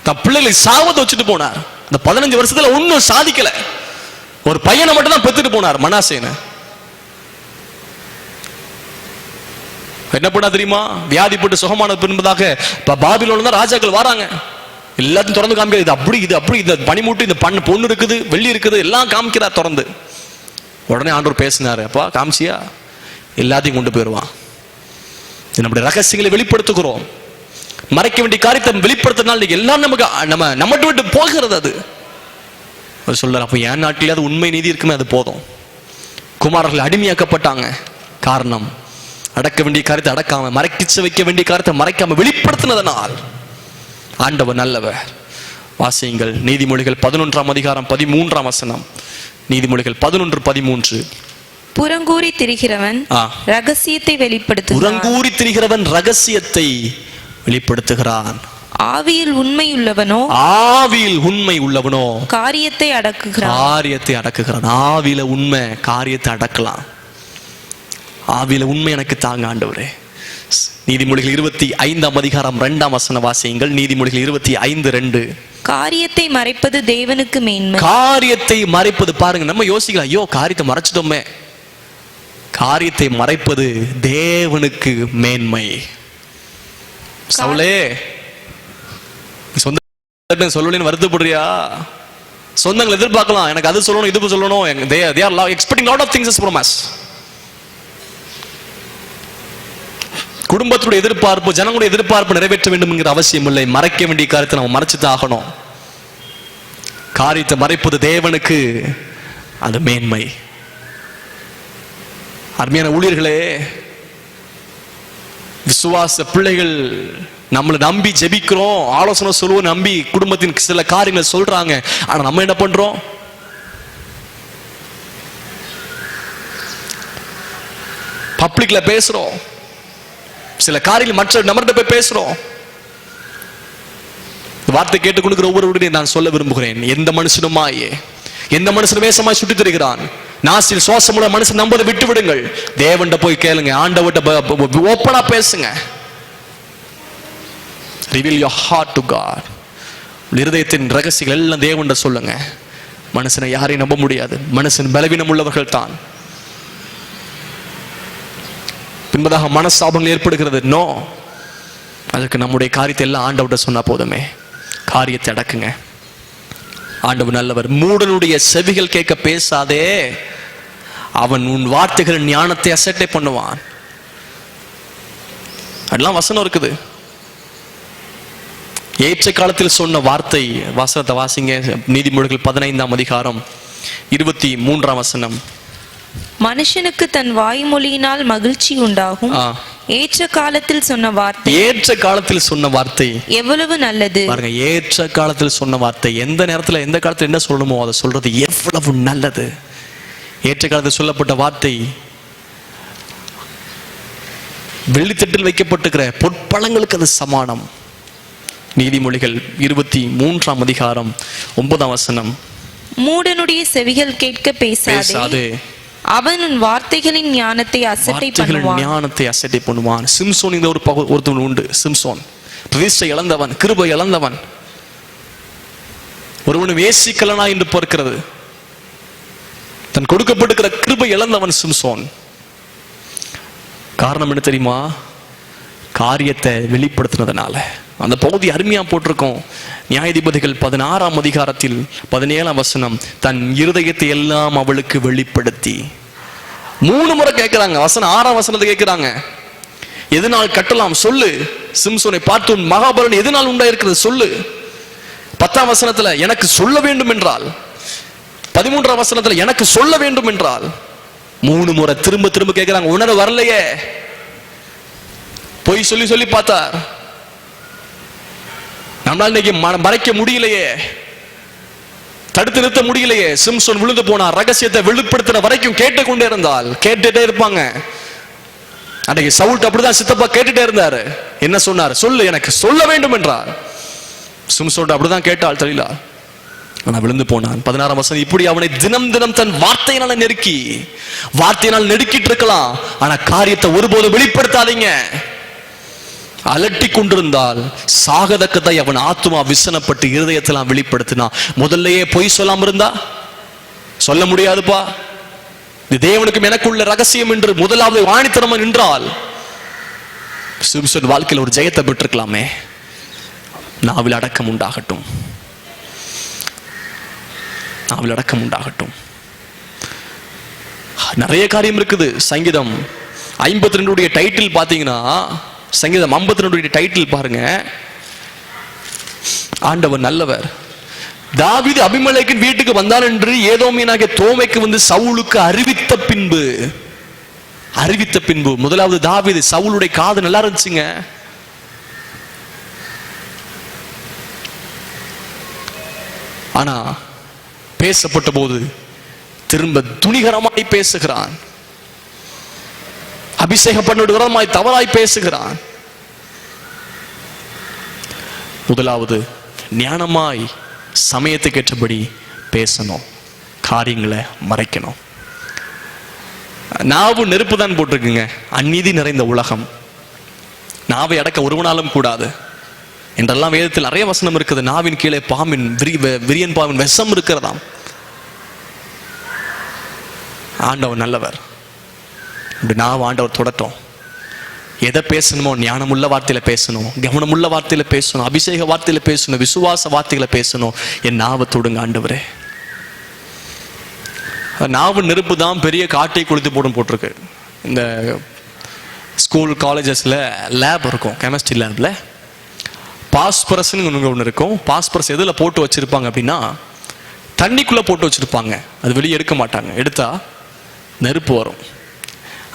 தன் பிள்ளைகளை சாவத்தை வச்சுட்டு போனார். இந்த 15 வருஷத்துல ஒன்னும் சாதிக்கல. ஒரு பையனை மட்டும் தான் பெத்துட்டு போனார், மனாசேன்னு. என்ன பண்ணா தெரியுமா? வியாதிப்பட்டு சுகமான பின்பதாக பாபிலோன்ல தான் ராஜாக்கள் வராங்க. எல்லாத்தையும் திறந்து காமிக்கிறார். இது அப்படி, இது அப்படி, இது பனிமூட்டு, இந்த பொண்ணு இருக்குது, வெள்ளி இருக்குது, எல்லாம் காமிக்கிறார் திறந்து. உடனே ஆண்டவர் பேசினாரு, அப்பா காமிச்சியா? எல்லாத்தையும் கொண்டு போயிடுவான். நம்முடைய ரகசியங்களை வெளிப்படுத்துகிறோம். மறைக்க வேண்டிய காரியத்தை வெளிப்படுத்தினால எல்லாம் நமக்கு நம்ம விட்டு போகிறது. அது சொல்றார், அப்ப என் நாட்டிலே அது உண்மை நீதி இருக்குமே, அது போதும். குமாரர்கள் அடிமையாக்கப்பட்டாங்க. காரணம், அடக்க வேண்டிய காரியத்தை அடக்காம, மறைக்க வைக்க வேண்டிய காரியத்தை மறைக்காம வெளிப்படுத்தினதனால். ஆண்டவர் நல்லவர். வாசியுங்கள் நீதிமொழிகள் 11ஆம் அதிகாரம் 13ஆம் வசனம். நீதிமொழிகள் 11:13. புறங்கூறி திரிகிறவன் ரகசியத்தை வெளிப்படுத்துகிறான். புறங்கூறி திரிகிறவன் ரகசியத்தை வெளிப்படுத்துகிறான். ஆவியில் உண்மை உள்ளவனோ காரியத்தை அடக்குகிறான். ஆவியில உண்மை, காரியத்தை அடக்கலாம். ஆவியில உண்மை எனக்கு தாங்க ஆண்டவரே. நீதிமொழிகள் 25ஆம் அதிகாரம் 2ஆம் வசனம் வாசியுங்கள். நீதிமொழிகள் 25:2. காரியத்தை மறைப்பது தேவனுக்கு மேன்மை. காரியத்தை மறைப்பது, பாருங்க, நம்ம யோசிக்கலாம், ஐயோ காரியத்தை மறைச்சிட்டோமே. காரியத்தை மறைப்பது தேவனுக்கு மேன்மை. சவுலே, சொந்த சொல்லணும்னு வருத்தப்படுறியா? சொந்தங்களை எதிர்பார்க்கலாம், எனக்கு அது சொல்லணும், இது சொல்லணும். they are expecting lot of things from us. குடும்பத்துடைய எதிர்பார்ப்பு, ஜனங்களுடைய எதிர்பார்ப்பு நிறைவேற்ற வேண்டும் என்கிற அவசியம் இல்லை. மறைக்க வேண்டிய காரியத்தை நம்ம மறைச்சுதான் ஆகணும். காரியத்தை மறைப்பது தேவனுக்கு அது மேன்மை. அருமையான ஊழியர்களே, விசுவாச பிள்ளைகள் நம்மளை நம்பி ஜெபிக்கிறோம், ஆலோசனை சொல்லுவோம், நம்பி குடும்பத்தின் சில காரியங்களை சொல்றாங்க. ஆனா நம்ம என்ன பண்றோம்? பப்ளிக்ல பேசுறோம், சில காரியங்கள் மற்ற நபர்கிட்ட போய் பேசுறோம். வார்த்தை கேட்டுக் கொடுக்கிற ஒவ்வொருவரையும் நான் சொல்ல விரும்புகிறேன், எந்த மனுஷனும் வேஷமாய் சுட்டி திரிகிறான். நாசில் சுவாசமுள்ள மனுஷன் நம்பதை விட்டு விடுங்கள். தேவன்கிட்ட போய் கேளுங்க, ஆண்டவர்கிட்ட ஓப்பனா பேசுங்க. Reveal your heart to God. இருதயத்தின் ரகசியங்கள் எல்லாம் தேவன்கிட்ட சொல்லுங்க. மனுஷனை யாரையும் நம்ப முடியாது. மனுஷன் பலவீனம் உள்ளவர்கள் தான். பின்பதாக மனசாபங்கள் ஏற்படுகிறது. நோ, அதுக்கு நம்முடைய காரியத்தை எல்லாம் ஆண்டவர்கிட்ட சொன்னா போதுமே. காரியத்தை அடக்குங்க. ஆண்டவர் நல்லவர். மூடனுடைய செவிகள் கேட்க பேசாதே, அவன் உன் வார்த்தைகள் ஞானத்தை அசட்டை பண்ணுவான். அதெல்லாம் வசனம் இருக்குது. ஏற்ற காலத்தில் சொன்ன வார்த்தை, வசனத்தை வாசிங்க. நீதிமொழிகள் 15ஆம் அதிகாரம் 23ஆம் வசனம். மனுஷனுக்கு தன் வாய்மொழியினால் மகிழ்ச்சி உண்டாகும். ஏற்ற காலத்தில் சொன்ன வார்த்தை எவ்வளவு நல்லது. பாருங்க, ஏற்ற காலத்தில் சொன்ன வார்த்தை, எந்த நேரத்துல எந்த காலத்துல என்ன சொல்லணுமோ அதை சொல்றது எவ்வளவு நல்லது. ஏற்ற காலத்தில் சொல்லப்பட்ட வார்த்தை வெள்ளித்தட்டில் வைக்கப்பட்டிருக்கிற பொற்பழங்களுக்கு அது சமானம். நீதிமொழிகள் 23ஆம் அதிகாரம் 9ஆம் வசனம். மூடனுடைய செவிகள் கேட்க பேசாதே, அவன் உன் வார்த்தைகளின் ஞானத்தை அசட்டை பண்ணுவான். சிம்சோன் இந்த ஒருத்தன் உண்டு. சிம்சோன் பிரதிஷ்டை இழந்தவன், கிருபை இழந்தவன், ஒருவன் வேசிக்கலனா என்று பார்க்கிறது. தன் கொடுக்கப்பட்டிருக்கிற கிருபை இழந்தவன் சிம்சோன். காரணம் என்ன தெரியுமா? காரியத்தை வெளிப்படுத்தினதுனால. அந்த பகுதி அருமையா போட்டிருக்கோம். நியாயாதிபதிகள் 16ஆம் அதிகாரத்தில் 17ஆம் வசனம், தன் இருதயத்தை எல்லாம் அவளுக்கு வெளிப்படுத்தி. 3 முறை கேட்கிறாங்க. வசனம் 6ஆம் வசனத்தை கேட்கிறாங்க, எதனால் கட்டலாம் சொல்லு. சிம்சோனை பார்த்து, உன் மகாபலன் எதனால் உண்டாயிருக்கிறது சொல்லு. 10ஆம் வசனத்துல எனக்கு சொல்ல வேண்டும் என்றால், 13ஆம் வசனத்துல எனக்கு சொல்ல வேண்டும் என்றால், 3 முறை திரும்ப திரும்ப கேட்கிறாங்க. உணர வரலையே, போய் சொல்லி சொல்லி பார்த்தார், நம்மளால இன்னைக்கு மறைக்க முடியலையே, தடுத்து நிறுத்த முடியலையே. சிம்சோன் விழுந்து போனார். ரகசியத்தை வெளிப்படுத்தின வரைக்கும் கேட்டுக்கொண்டே இருந்தால், கேட்டுட்டே இருப்பாங்க. அன்றைக்கு சவுல் அப்படிதான் சித்தப்பா கேட்டுட்டே இருந்தாரு. என்ன சொன்னார்? சொல்லு, எனக்கு சொல்ல வேண்டும் என்றார். சிம்சோன் அப்படிதான் கேட்டாள் தெரியல, ஆனா விழுந்து போனான். 16ஆம் வசனம், இப்படி அவனை தினம் தினம் தன் வார்த்தையினால நெருக்கி, வார்த்தையினால் நெருக்கிட்டு இருக்கலாம், ஆனா காரியத்தை ஒருபோதும் வெளிப்படுத்தாதீங்க. அலட்டி கொண்டிருந்தால் சாகதக்கதை அவன் ஆத்துமா விசனப்பட்டு இருதயத்தெல்லாம் வெளிப்படுத்தினா. முதல்லயே பொய் சொல்லாம இருந்தா, சொல்ல முடியாதுப்பா, இது தேவனுக்கும் எனக்குள்ள ரகசியம் என்று முதலாவது வாணித்தனமா நின்றால் சிம்சோன் வாழ்க்கையில் ஒரு ஜெயத்தை பெற்றிருக்கலாமே. நாவில் அடக்கம் உண்டாகட்டும், நாவில் அடக்கம் உண்டாகட்டும். நிறைய காரியம் இருக்குது. சங்கீதம் 52 டைட்டில் பாத்தீங்கன்னா, சங்கீதம் 52 டைட்டில் பாருங்க, ஆண்டவர் நல்லவர். தாவீது அபிமெலேக்கின் வீட்டுக்கு வந்தான் என்று ஏதோமியனாகிய தோமைக்கு வந்து சவுலுக்கு அறிவித்த பின்பு முதலாவது தாவீது, சவுலுடைய காது நல்லா இருந்துச்சுங்க. ஆனா பேசப்பட்ட போது திரும்ப துணிகரமாய் பேசுகிறான். அபிஷேகம் பண்ண விதமாய் தவறாய் பேசுகிறான். முதலாவது ஞானமாய் சமயத்துக்கு ஏற்றபடி பேசணும், காரியங்களை மறைக்கணும். நாவு நெருப்பு தான் போட்டிருக்குங்க. அநீதி நிறைந்த உலகம், நாவை அடக்க ஒருவனாலும் கூடாது என்றெல்லாம் வேதத்தில் நிறைய வசனம் இருக்குது. நாவின் கீழே பாம்பின் விரியன் பாம்பின் விஷம் இருக்கிறதாம். ஆண்டவர் நல்லவர். நாவு ஆண்டவர் தொடட்டும். எதை பேசணுமோ ஞானமுள்ள வார்த்தையில பேசணும், கவனமுள்ள வார்த்தையில பேசணும், அபிஷேக வார்த்தையில பேசணும், விசுவாச வார்த்தைகளை பேசணும். என் நாவை தொடுங்க ஆண்டவரே. நாவு நெருப்பு தான் பெரிய காட்டை கொளுத்தி போட்டிருக்கு. இந்த ஸ்கூல் காலேஜஸ்ல லேப் இருக்கும், கெமிஸ்ட்ரி லேப்ல பாஸ்பரஸ்ன்னு ஒன்று இருக்கும். பாஸ்பரஸ் எதில் போட்டு வச்சிருப்பாங்க அப்படின்னா, தண்ணிக்குள்ள போட்டு வச்சிருப்பாங்க. அது வெளியே எடுக்க மாட்டாங்க. எடுத்தா நெருப்பு வரும்.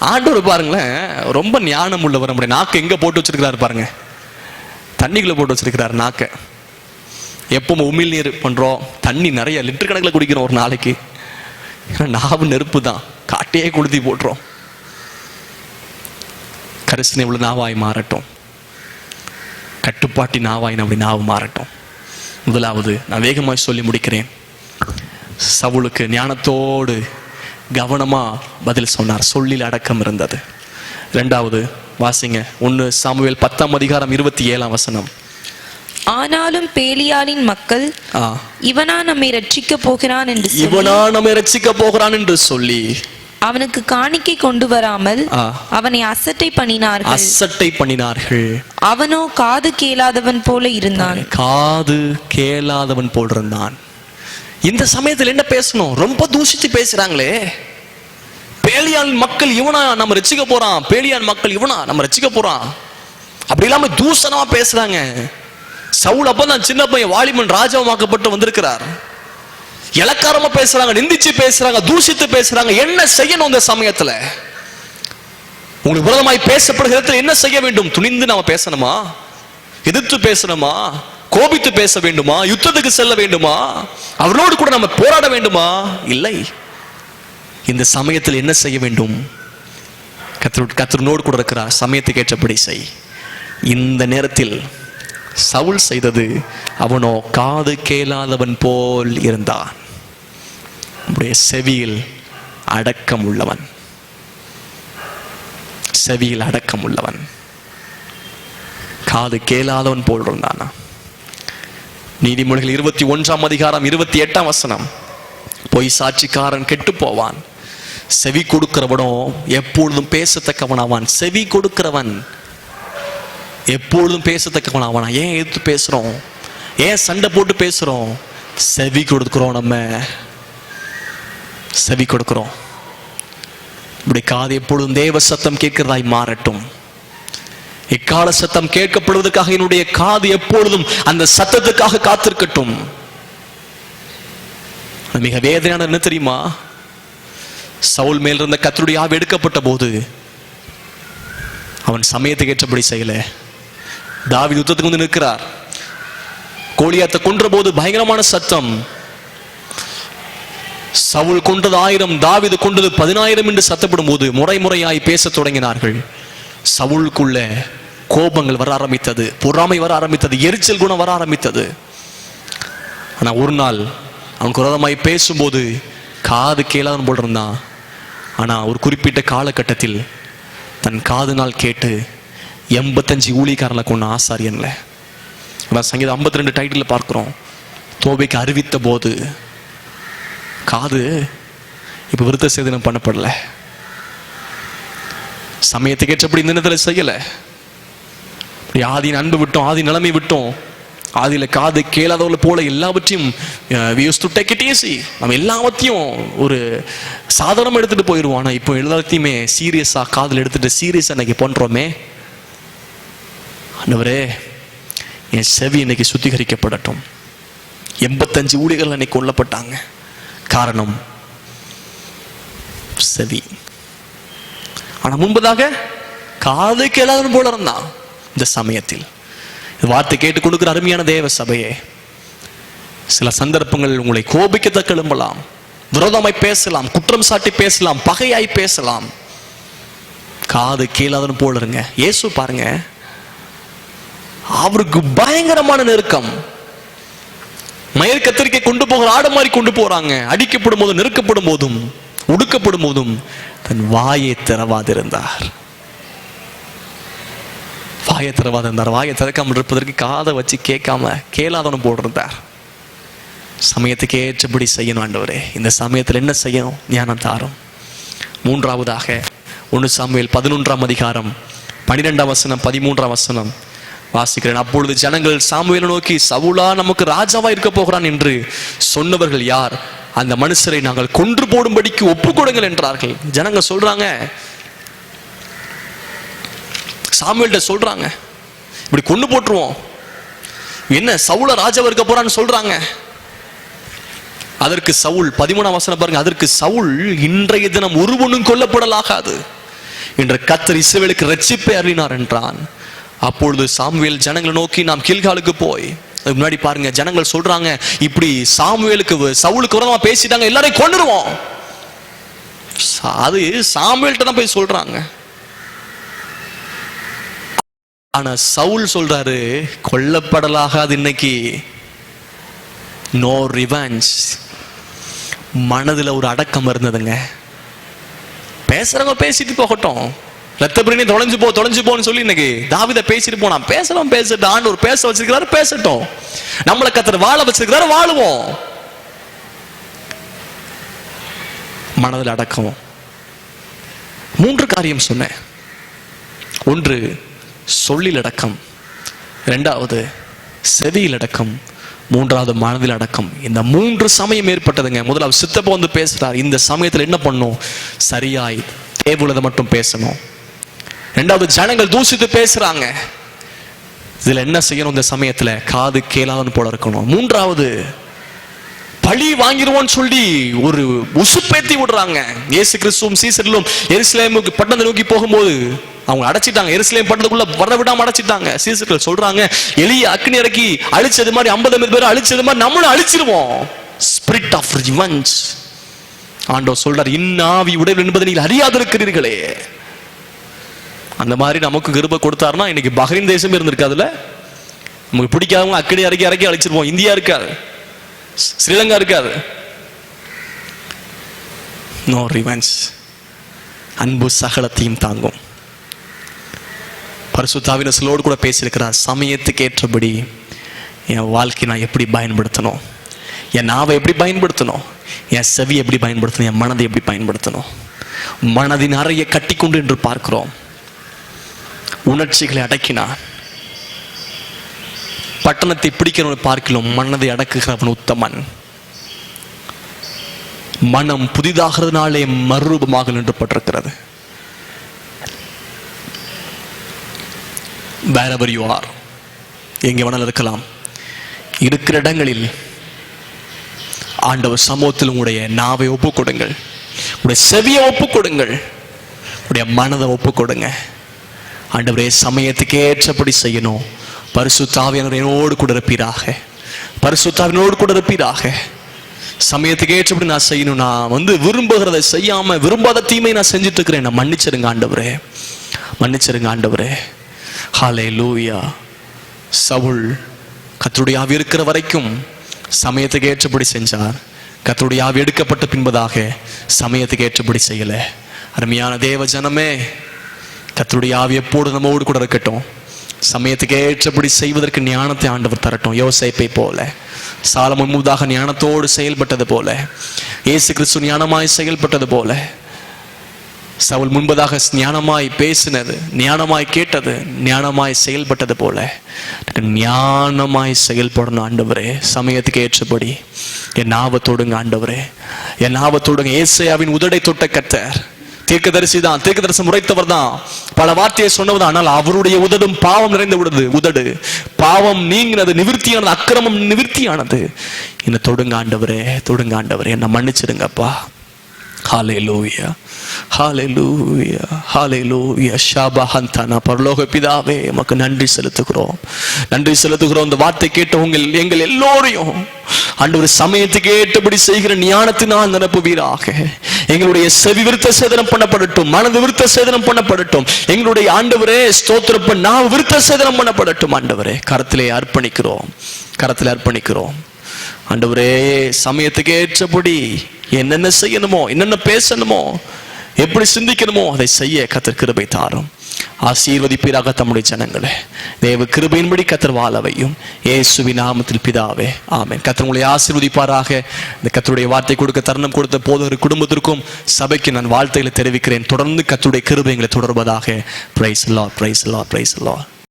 ஆண்டவர் பாருங்களேன், ரொம்ப ஞானம் உள்ளவர். நம்முடைய நாக்கை எங்க போட்டு வச்சிருக்கிறாரு பாருங்க, தண்ணிக்குள்ள போட்டு வச்சிருக்கிறாரு நாக்கை. எப்பவும் உமிழ் நீர் பண்றோம், தண்ணி நிறைய லிட்டர் கணக்கில் குடிக்கிறோம் ஒரு நாளைக்கு. நாவு நெருப்பு தான், காட்டையே கொளுத்தி போட்டுறோம். கரிசனை உள்ள நாவாய் மாறட்டும், கட்டுப்பாட்டி நாவாய் நம்முடைய நாவு மாறட்டும். முதலாவது நான் வேகமாய் சொல்லி முடிக்கிறேன். சவுலுக்கு ஞானத்தோடு கவனமா பதில் சொன்னார், சொல்லில் அடக்கம் இருந்தது. இரண்டாவது வாசிங்க, 1 சாமுவேல் 10ஆம் அதிகாரம் 27ஆம் வசனம். ஆனாலும் பேலியாளின் மக்கள் இவனா நம்மை ரட்சிக்க போகிறான் என்று சொல்லி அவனுக்கு காணிக்கை கொண்டு வராமல் அவனை அசட்டை பண்ணினார்கள். அவனோ காது கேளாதவன் போல இருந்தான். இந்த சமயத்தில் என்ன பேசணும்? ரொம்ப தூஷித்து பேசுறாங்களே. பேலியான் மக்கள் இவனா நம்ம ரட்சிக்க போறான், பேலியான் மக்கள் இவனா நம்ம ரட்சிக்க போறான், அப்படி இல்லாம தூஷணமா பேசுறாங்க. சவுல் அப்பதான் சின்ன பையன், வாலிபன் ராஜாவாக்கப்பட்டு வந்திருக்கிறார். இலக்காரமா பேசுறாங்க, நிந்திச்சு பேசுறாங்க, தூஷித்து பேசுறாங்க. என்ன செய்யணும் இந்த சமயத்துல? உங்களுக்கு விரோதமாய் பேசப்படுகிற என்ன செய்ய வேண்டும்? துணிந்து நாம பேசணுமா? எதிர்த்து பேசணுமா? கோபித்து பேச வேண்டுமா? யுத்தத்துக்கு செல்ல வேண்டுமா? அவரோடு கூட நம்ம போராட வேண்டுமா? இல்லை. இந்த சமயத்தில் என்ன செய்ய வேண்டும்? கர்த்தரோடு கூட இருக்கிறார். சமயத்துக்கு ஏற்றபடி செய். இந்த நேரத்தில் சவுல் செய்தது, அவனோ காது கேளாதவன் போல் இருந்தான். செவியில் அடக்கம் உள்ளவன், செவியில் அடக்கம் உள்ளவன், காது கேளாதவன் போல் இருந்தானா? நீதிமொழிகள் 21ஆம் அதிகாரம் 28ஆம் வசனம். பொய் சாட்சிக்காரன் கெட்டு போவான், செவி கொடுக்கிறவனோ எப்பொழுதும் பேசத்தக்கவனாவான். செவி கொடுக்கிறவன் எப்பொழுதும் பேசத்தக்கவன் அவனா. ஏன் எதிர்த்து பேசுறோம்? ஏன் சண்டை போட்டு பேசுறோம்? செவி கொடுக்கிறோம். நம்ம செவி கொடுக்கிறோம். இப்படி காது எப்பொழுதும் தேவ சத்தம் கேட்கிறதாய் மாறட்டும். இக்கால சத்தம் கேட்கப்படுவதற்காக என்னுடைய காது எப்பொழுதும் அந்த சத்தத்துக்காக காத்திருக்கட்டும். மிக வேதனையான என்ன தெரியுமா? சவுல் மேல் இருந்த கர்த்தருடைய ஆவி எடுக்கப்பட்ட போது அவன் சமயத்துக்கு ஏற்றபடி செய்யல. தாவீது யுத்தத்துக்கு வந்து நிற்கிறார். கோலியாத்தை கொன்ற போது பயங்கரமான சத்தம். சவுல் கொன்றது 1000, தாவீது கொன்றது 10000 என்று சத்தப்படும் போது முறையாய் பேச தொடங்கினார்கள். சவுலுக்குள்ள கோபங்கள் வர ஆரம்பித்தது, பொறாமை வர ஆரம்பித்தது, எரிச்சல் குணம் வர ஆரம்பித்தது. ஆனா ஒரு நாள் அவன் குரோதமாய் பேசும்போது காது கேளாதவன் போல் இருந்தான். ஆனா ஒரு குறிப்பிட்ட காலகட்டத்தில் தன் காதுனால் கேட்டு 85 ஊழியக்காரனை கொண்ட ஆசாரியன்ல. சங்கீதம் 52 டைட்டில் பார்க்கிறோம். தோபைக்கு அறிவித்த போது காது இப்ப விருத்த சேதனம் பண்ணப்படல. சமயத்துக்கு ஏற்றபடி இந்த நேரத்தில் செய்யல. ஆதியின் அன்பு விட்டோம், ஆதி நிலைமை விட்டோம். ஆதியில காது கேளாதவளை போல எல்லாவற்றையும் நம்ம எல்லாவற்றையும் ஒரு சாதாரணமா எடுத்துட்டு போயிடுவோம். ஆனா இப்போ எல்லாத்தையுமே சீரியஸா காதில் எடுத்துட்டு சீரியஸா இன்னைக்கு பண்றோமே. ஆண்டவரே, என் செவி இன்னைக்கு சுத்திகரிக்கப்படட்டும். 85 ஊழியர்கள் இன்னைக்கு கொல்லப்பட்டாங்க. காரணம் செவி. ஆனா முன்பதாக காது கேளாதவன் போல இருந்தான். இந்த சமயத்தில் வார்த்தை கேட்டு கொடுக்கிற அருமையான தேவ சபையே, சில சந்தர்ப்பங்கள் உங்களை கோபிக்கத்தக்க எழும்பலாம், விரோதமாய் பேசலாம், குற்றம் சாட்டி பேசலாம், பகையாய் பேசலாம். காது கேளாதவன் போல இருங்க. இயேசு பாருங்க, அவருக்கு பயங்கரமான நெருக்கம். மயிர் கத்திரிக்கை கொண்டு போகிற ஆடு மாதிரி கொண்டு போறாங்க. அடிக்கப்படும் போதும், நெருக்கப்படும் போதும், உடுக்கப்படும் போதும் தன் வாயை திறவாதிருந்தார். வாயை திறவாதிருந்தார். வாயை திறக்காமல் இருப்பதற்கு காதை வச்சு கேளாதவனும் போட்டிருந்தார். சமயத்துக்கு ஏற்றபடி செய்யணும். ஆண்டவரே, இந்த சமயத்தில் என்ன செய்யணும்? ஞானம் தாரும். மூன்றாவதாக 1 சாமுவேல் 11ஆம் அதிகாரம் 12ஆம் வசனம் 13ஆம் வசனம் வாசிக்கிறேன். அப்பொழுது ஜனங்கள் சாமுவேலை நோக்கி, சவுலா நமக்கு ராஜாவா இருக்க போகிறான் என்று சொன்னவர்கள் யார்? அந்த மனுஷரை நாங்கள் கொன்று போடும்படிக்கு ஒப்புக்கொடுங்கள் என்றார்கள். ஜனங்க சொல்றாங்க, சாமுவேல்ட்ட சொல்றாங்க, இப்படி கொண்டு போட்டுருவோம். என்ன சவுல ராஜாவா இருக்க போறான்னு சொல்றாங்க. அதற்கு சவுல் 13ஆம் வசனம் பாருங்க. அதற்கு சவுல், இன்றைய தினம் ஒருவனும் கொல்லப்படலாகாது என்ற கர்த்தர் இஸ்ரவேலுக்கு இரட்சிப்பை அருளினார் என்றான். அப்பொழுது சாமுவேல் ஜனங்களை நோக்கி, நாம் கில்காலுக்கு போய், அதுக்கு முன்னாடி பாருங்க, ஜனங்கள் சொல்றாங்க, இப்படி சவுலுக்கு விரோதமா பேசிட்டாங்க, எல்லாரையும் கொன்னுருவோம். அது சாமுவேல்ட்ட தான் போய் சொல்றாங்க. ஆனா சவுல் சொல்றாரு, கொல்லப்படலாகாது இன்னைக்கு. No revenge. மனதுல ஒரு அடக்கம் இருந்ததுங்க. பேசுறவங்க பேசிட்டு போகட்டும், ரத்தபிரினி தொலைஞ்சு போன்னு சொல்லி இன்னைக்கு தாவீதை பேசிட்டு போனான். பேசலாம், பேசட்டும். ஆண்டவர் பேச வச்சிருக்கிறாரு, பேசட்டும். நம்மளை கர்த்தர் வாழ வச்சிருக்கிறாரு, வாழுவோம். மனதில் அடக்கம். 3 காரியம் சொன்னேன். 1 சொல்லில் அடக்கம், 2வது செவியில் அடக்கம், 3வது மனதில் அடக்கம். இந்த 3 சமயம் ஏற்பட்டதுங்க. முதல்ல சித்தப்பா வந்து பேசுறார். இந்த சமயத்தில் என்ன பண்ணும்? சரியாய் தேவையுள்ளதை மட்டும் பேசணும். 2வது ஜனங்கள் தூசித்து பேசுறாங்க. இதுல என்ன செய்யணும்? இந்த சமயத்துல காது கேளாதவன் போல இருக்கணும். 3வது பழி வாங்கிடுவோன்னு சொல்லி ஒரு உசுப்பேத்தி விடுறாங்க. இயேசு கிறிஸ்துவும் சீசர்களும் எருசலேமுக்கு பட்டணத்தை நோக்கி போகும்போது அவங்க அடைச்சிட்டாங்க. எருசலேம் பட்டணத்துக்குள்ள வர விடாம அடைச்சிட்டாங்க. சீசர்கள் சொல்றாங்க, எலிய அக்னி இறக்கி அழிச்சது மாதிரி 50 பேர் அழிச்சது மாதிரி நம்மளும் அழிச்சிருவோம். Spirit of revenge. ஆண்டவர் சொல்றார், இன்னாவி உடையவர் என்பதை நீங்கள் அறியாதிருக்கிறீர்களே. அந்த மாதிரி நமக்கு கிருபை கொடுத்தாருன்னா இன்னைக்கு பஹ்ரைன் தேசமே இருந்திருக்காதுல்ல. நமக்கு பிடிக்காதவங்க அக்னி இறக்கி அழிச்சிருவோம். இந்தியா இருக்காது, ஸ்ரீலங்கா இருக்காது. No revenge. அன்பு சகலத்தையும் தாங்கும். பரிசுத்தாவின் சிலோடு கூட பேசியிருக்கிறார். சமயத்துக்கு ஏற்றபடி என் வாழ்க்கை நான் எப்படி பயன்படுத்தணும், என் நாவை எப்படி பயன்படுத்தணும், என் செவி எப்படி பயன்படுத்தணும், என் மனதை எப்படி பயன்படுத்தணும். மனதின் அறையை கட்டி கொண்டு என்று பார்க்கிறோம். உணர்ச்சிகளை அடக்கினான், பட்டணத்தை பிடிக்கிறவனை பார்க்கலாம் மனதை அடக்குகிறவன் உத்தமன். மனம் புதிதாகிறதுனாலே மறுரூபமாக நின்றப்பட்டிருக்கிறது. wherever you are, எங்கே வேணாலும் இருக்கலாம், இருக்கிற இடங்களில் ஆண்டவர் சமூகத்தில் உங்களுடைய நாவை ஒப்புக் கொடுங்கள், உங்களுடைய செவியை ஒப்புக் கொடுங்கள், உங்களுடைய மனதை ஒப்புக் கொடுங்க. ஆண்டவரே, சமயத்துக்கு ஏற்றபடி செய்யணும். பரிசுத்த ஆவியானவர் என்னோடு கூட இருப்பீராக, பரிசுத்த ஆவியானோடு கூட இருப்பீராக. சமயத்துக்கு ஏற்றபடி நான் செய்யணும். நான் விரும்புகிறத செய்யாம விரும்பாத தீமை நான் செஞ்சுட்டு இருக்கிறேன். நான் மன்னிச்சிருங்க ஆண்டவரே, மன்னிச்சிருங்க ஆண்டவரே. ஹல்லேலூயா. சவுல் கர்த்தருடைய ஆவி இருக்கிற வரைக்கும் சமயத்துக்கு ஏற்றபடி செஞ்சார். கர்த்தருடைய ஆவி எடுக்கப்பட்ட பின்பதாக சமயத்துக்கு ஏற்றபடி செய்யல. அருமையான தேவ ஜனமே, கர்த்தருடைய ஆவி எப்போது நம்மோடு கூட இருக்கட்டும். சமயத்துக்கு ஏற்றபடி செய்வதற்கு ஞானத்தை ஆண்டவர் தரட்டும். யோசேப்பை போல, சாலமோன் முன்பதாக ஞானத்தோடு செயல்பட்டது போல, இயேசு கிறிஸ்து ஞானமாய் செயல்பட்டது போல, சவுல் முன்பதாக ஞானமாய் பேசினது, ஞானமாய் கேட்டது, ஞானமாய் செயல்பட்டது போல ஞானமாய் செயல்படணும் ஆண்டவரே. சமயத்துக்கு ஏற்றபடி என் நாவத்தோடுங்க ஆண்டவரே, என் நாவத்தோடுங்க. ஏசாயாவின் உதடை தொட்ட கர்த்தர் தீர்க்கதரிசி தான், தீர்க்கதரிசனம் உரைத்தவர் தான், பல வார்த்தையை சொன்னவர் தான். ஆனால் அவருடைய உதடும் பாவம் நிறைந்து விடுது. உதடு பாவம் நீங்கினது, நிவிர்த்தியானது, அக்கிரமம் நிவிர்த்தியானது. என்ன தொடுங்க ஆண்டவரே, தொடுங்க ஆண்டவரே, என்ன மன்னிச்சிடுங்கப்பா. ஹல்லேலூயா, ஹல்லேலூயா, ஹல்லேலூயா. ஷாபஹந்தனா. பரலோக பிதாவே, உமக்கு நன்றி செலுத்துகிறோம், நன்றி செலுத்துகிறோம். இந்த வார்த்தை கேட்ட எங்கள் எல்லோரையும் ஆண்டவர் சமயத்துக்கு ஏற்றபடி செய்கிற ஞானத்தினால் நிரப்புவீராக. எங்களுடைய செவி விருத்த சேதனம் பண்ணப்படட்டும், மனது விருத்த சேதனம் பண்ணப்படட்டும். எங்களுடைய ஆண்டவரே ஸ்தோத்திரப்ப நாம் விருத்த சேதனம் பண்ணப்படட்டும். ஆண்டவரே, கரத்திலே அர்ப்பணிக்கிறோம், கரத்திலே அர்ப்பணிக்கிறோம். ஆண்டவரே, சமயத்துக்கு ஏற்றபடி என்னென்ன செய்யணுமோ, என்னென்ன பேசணுமோ, எப்படி சிந்திக்கணுமோ அதை செய்ய கர்த்தர் கிருபை தாரும். ஆசீர்வதிப்பீராக தம்முடைய ஜனங்களே. தேவ கிருபையின்படி கர்த்தர் வாழவையும் இயேசுவின் நாமத்தில் பிதாவே, ஆமென். கர்த்தர் உங்களை ஆசீர்வதிப்பாராக. இந்த கர்த்தருடைய வார்த்தை கொடுக்க தருணம் கொடுத்த போதகர் குடும்பத்திற்கும் சபைக்கு நான் வாழ்த்துக்களை தெரிவிக்கிறேன். தொடர்ந்து கர்த்தருடைய கிருபை எங்களை தொடர்வதாக. Price the Lord, price the Lord, price the Lord.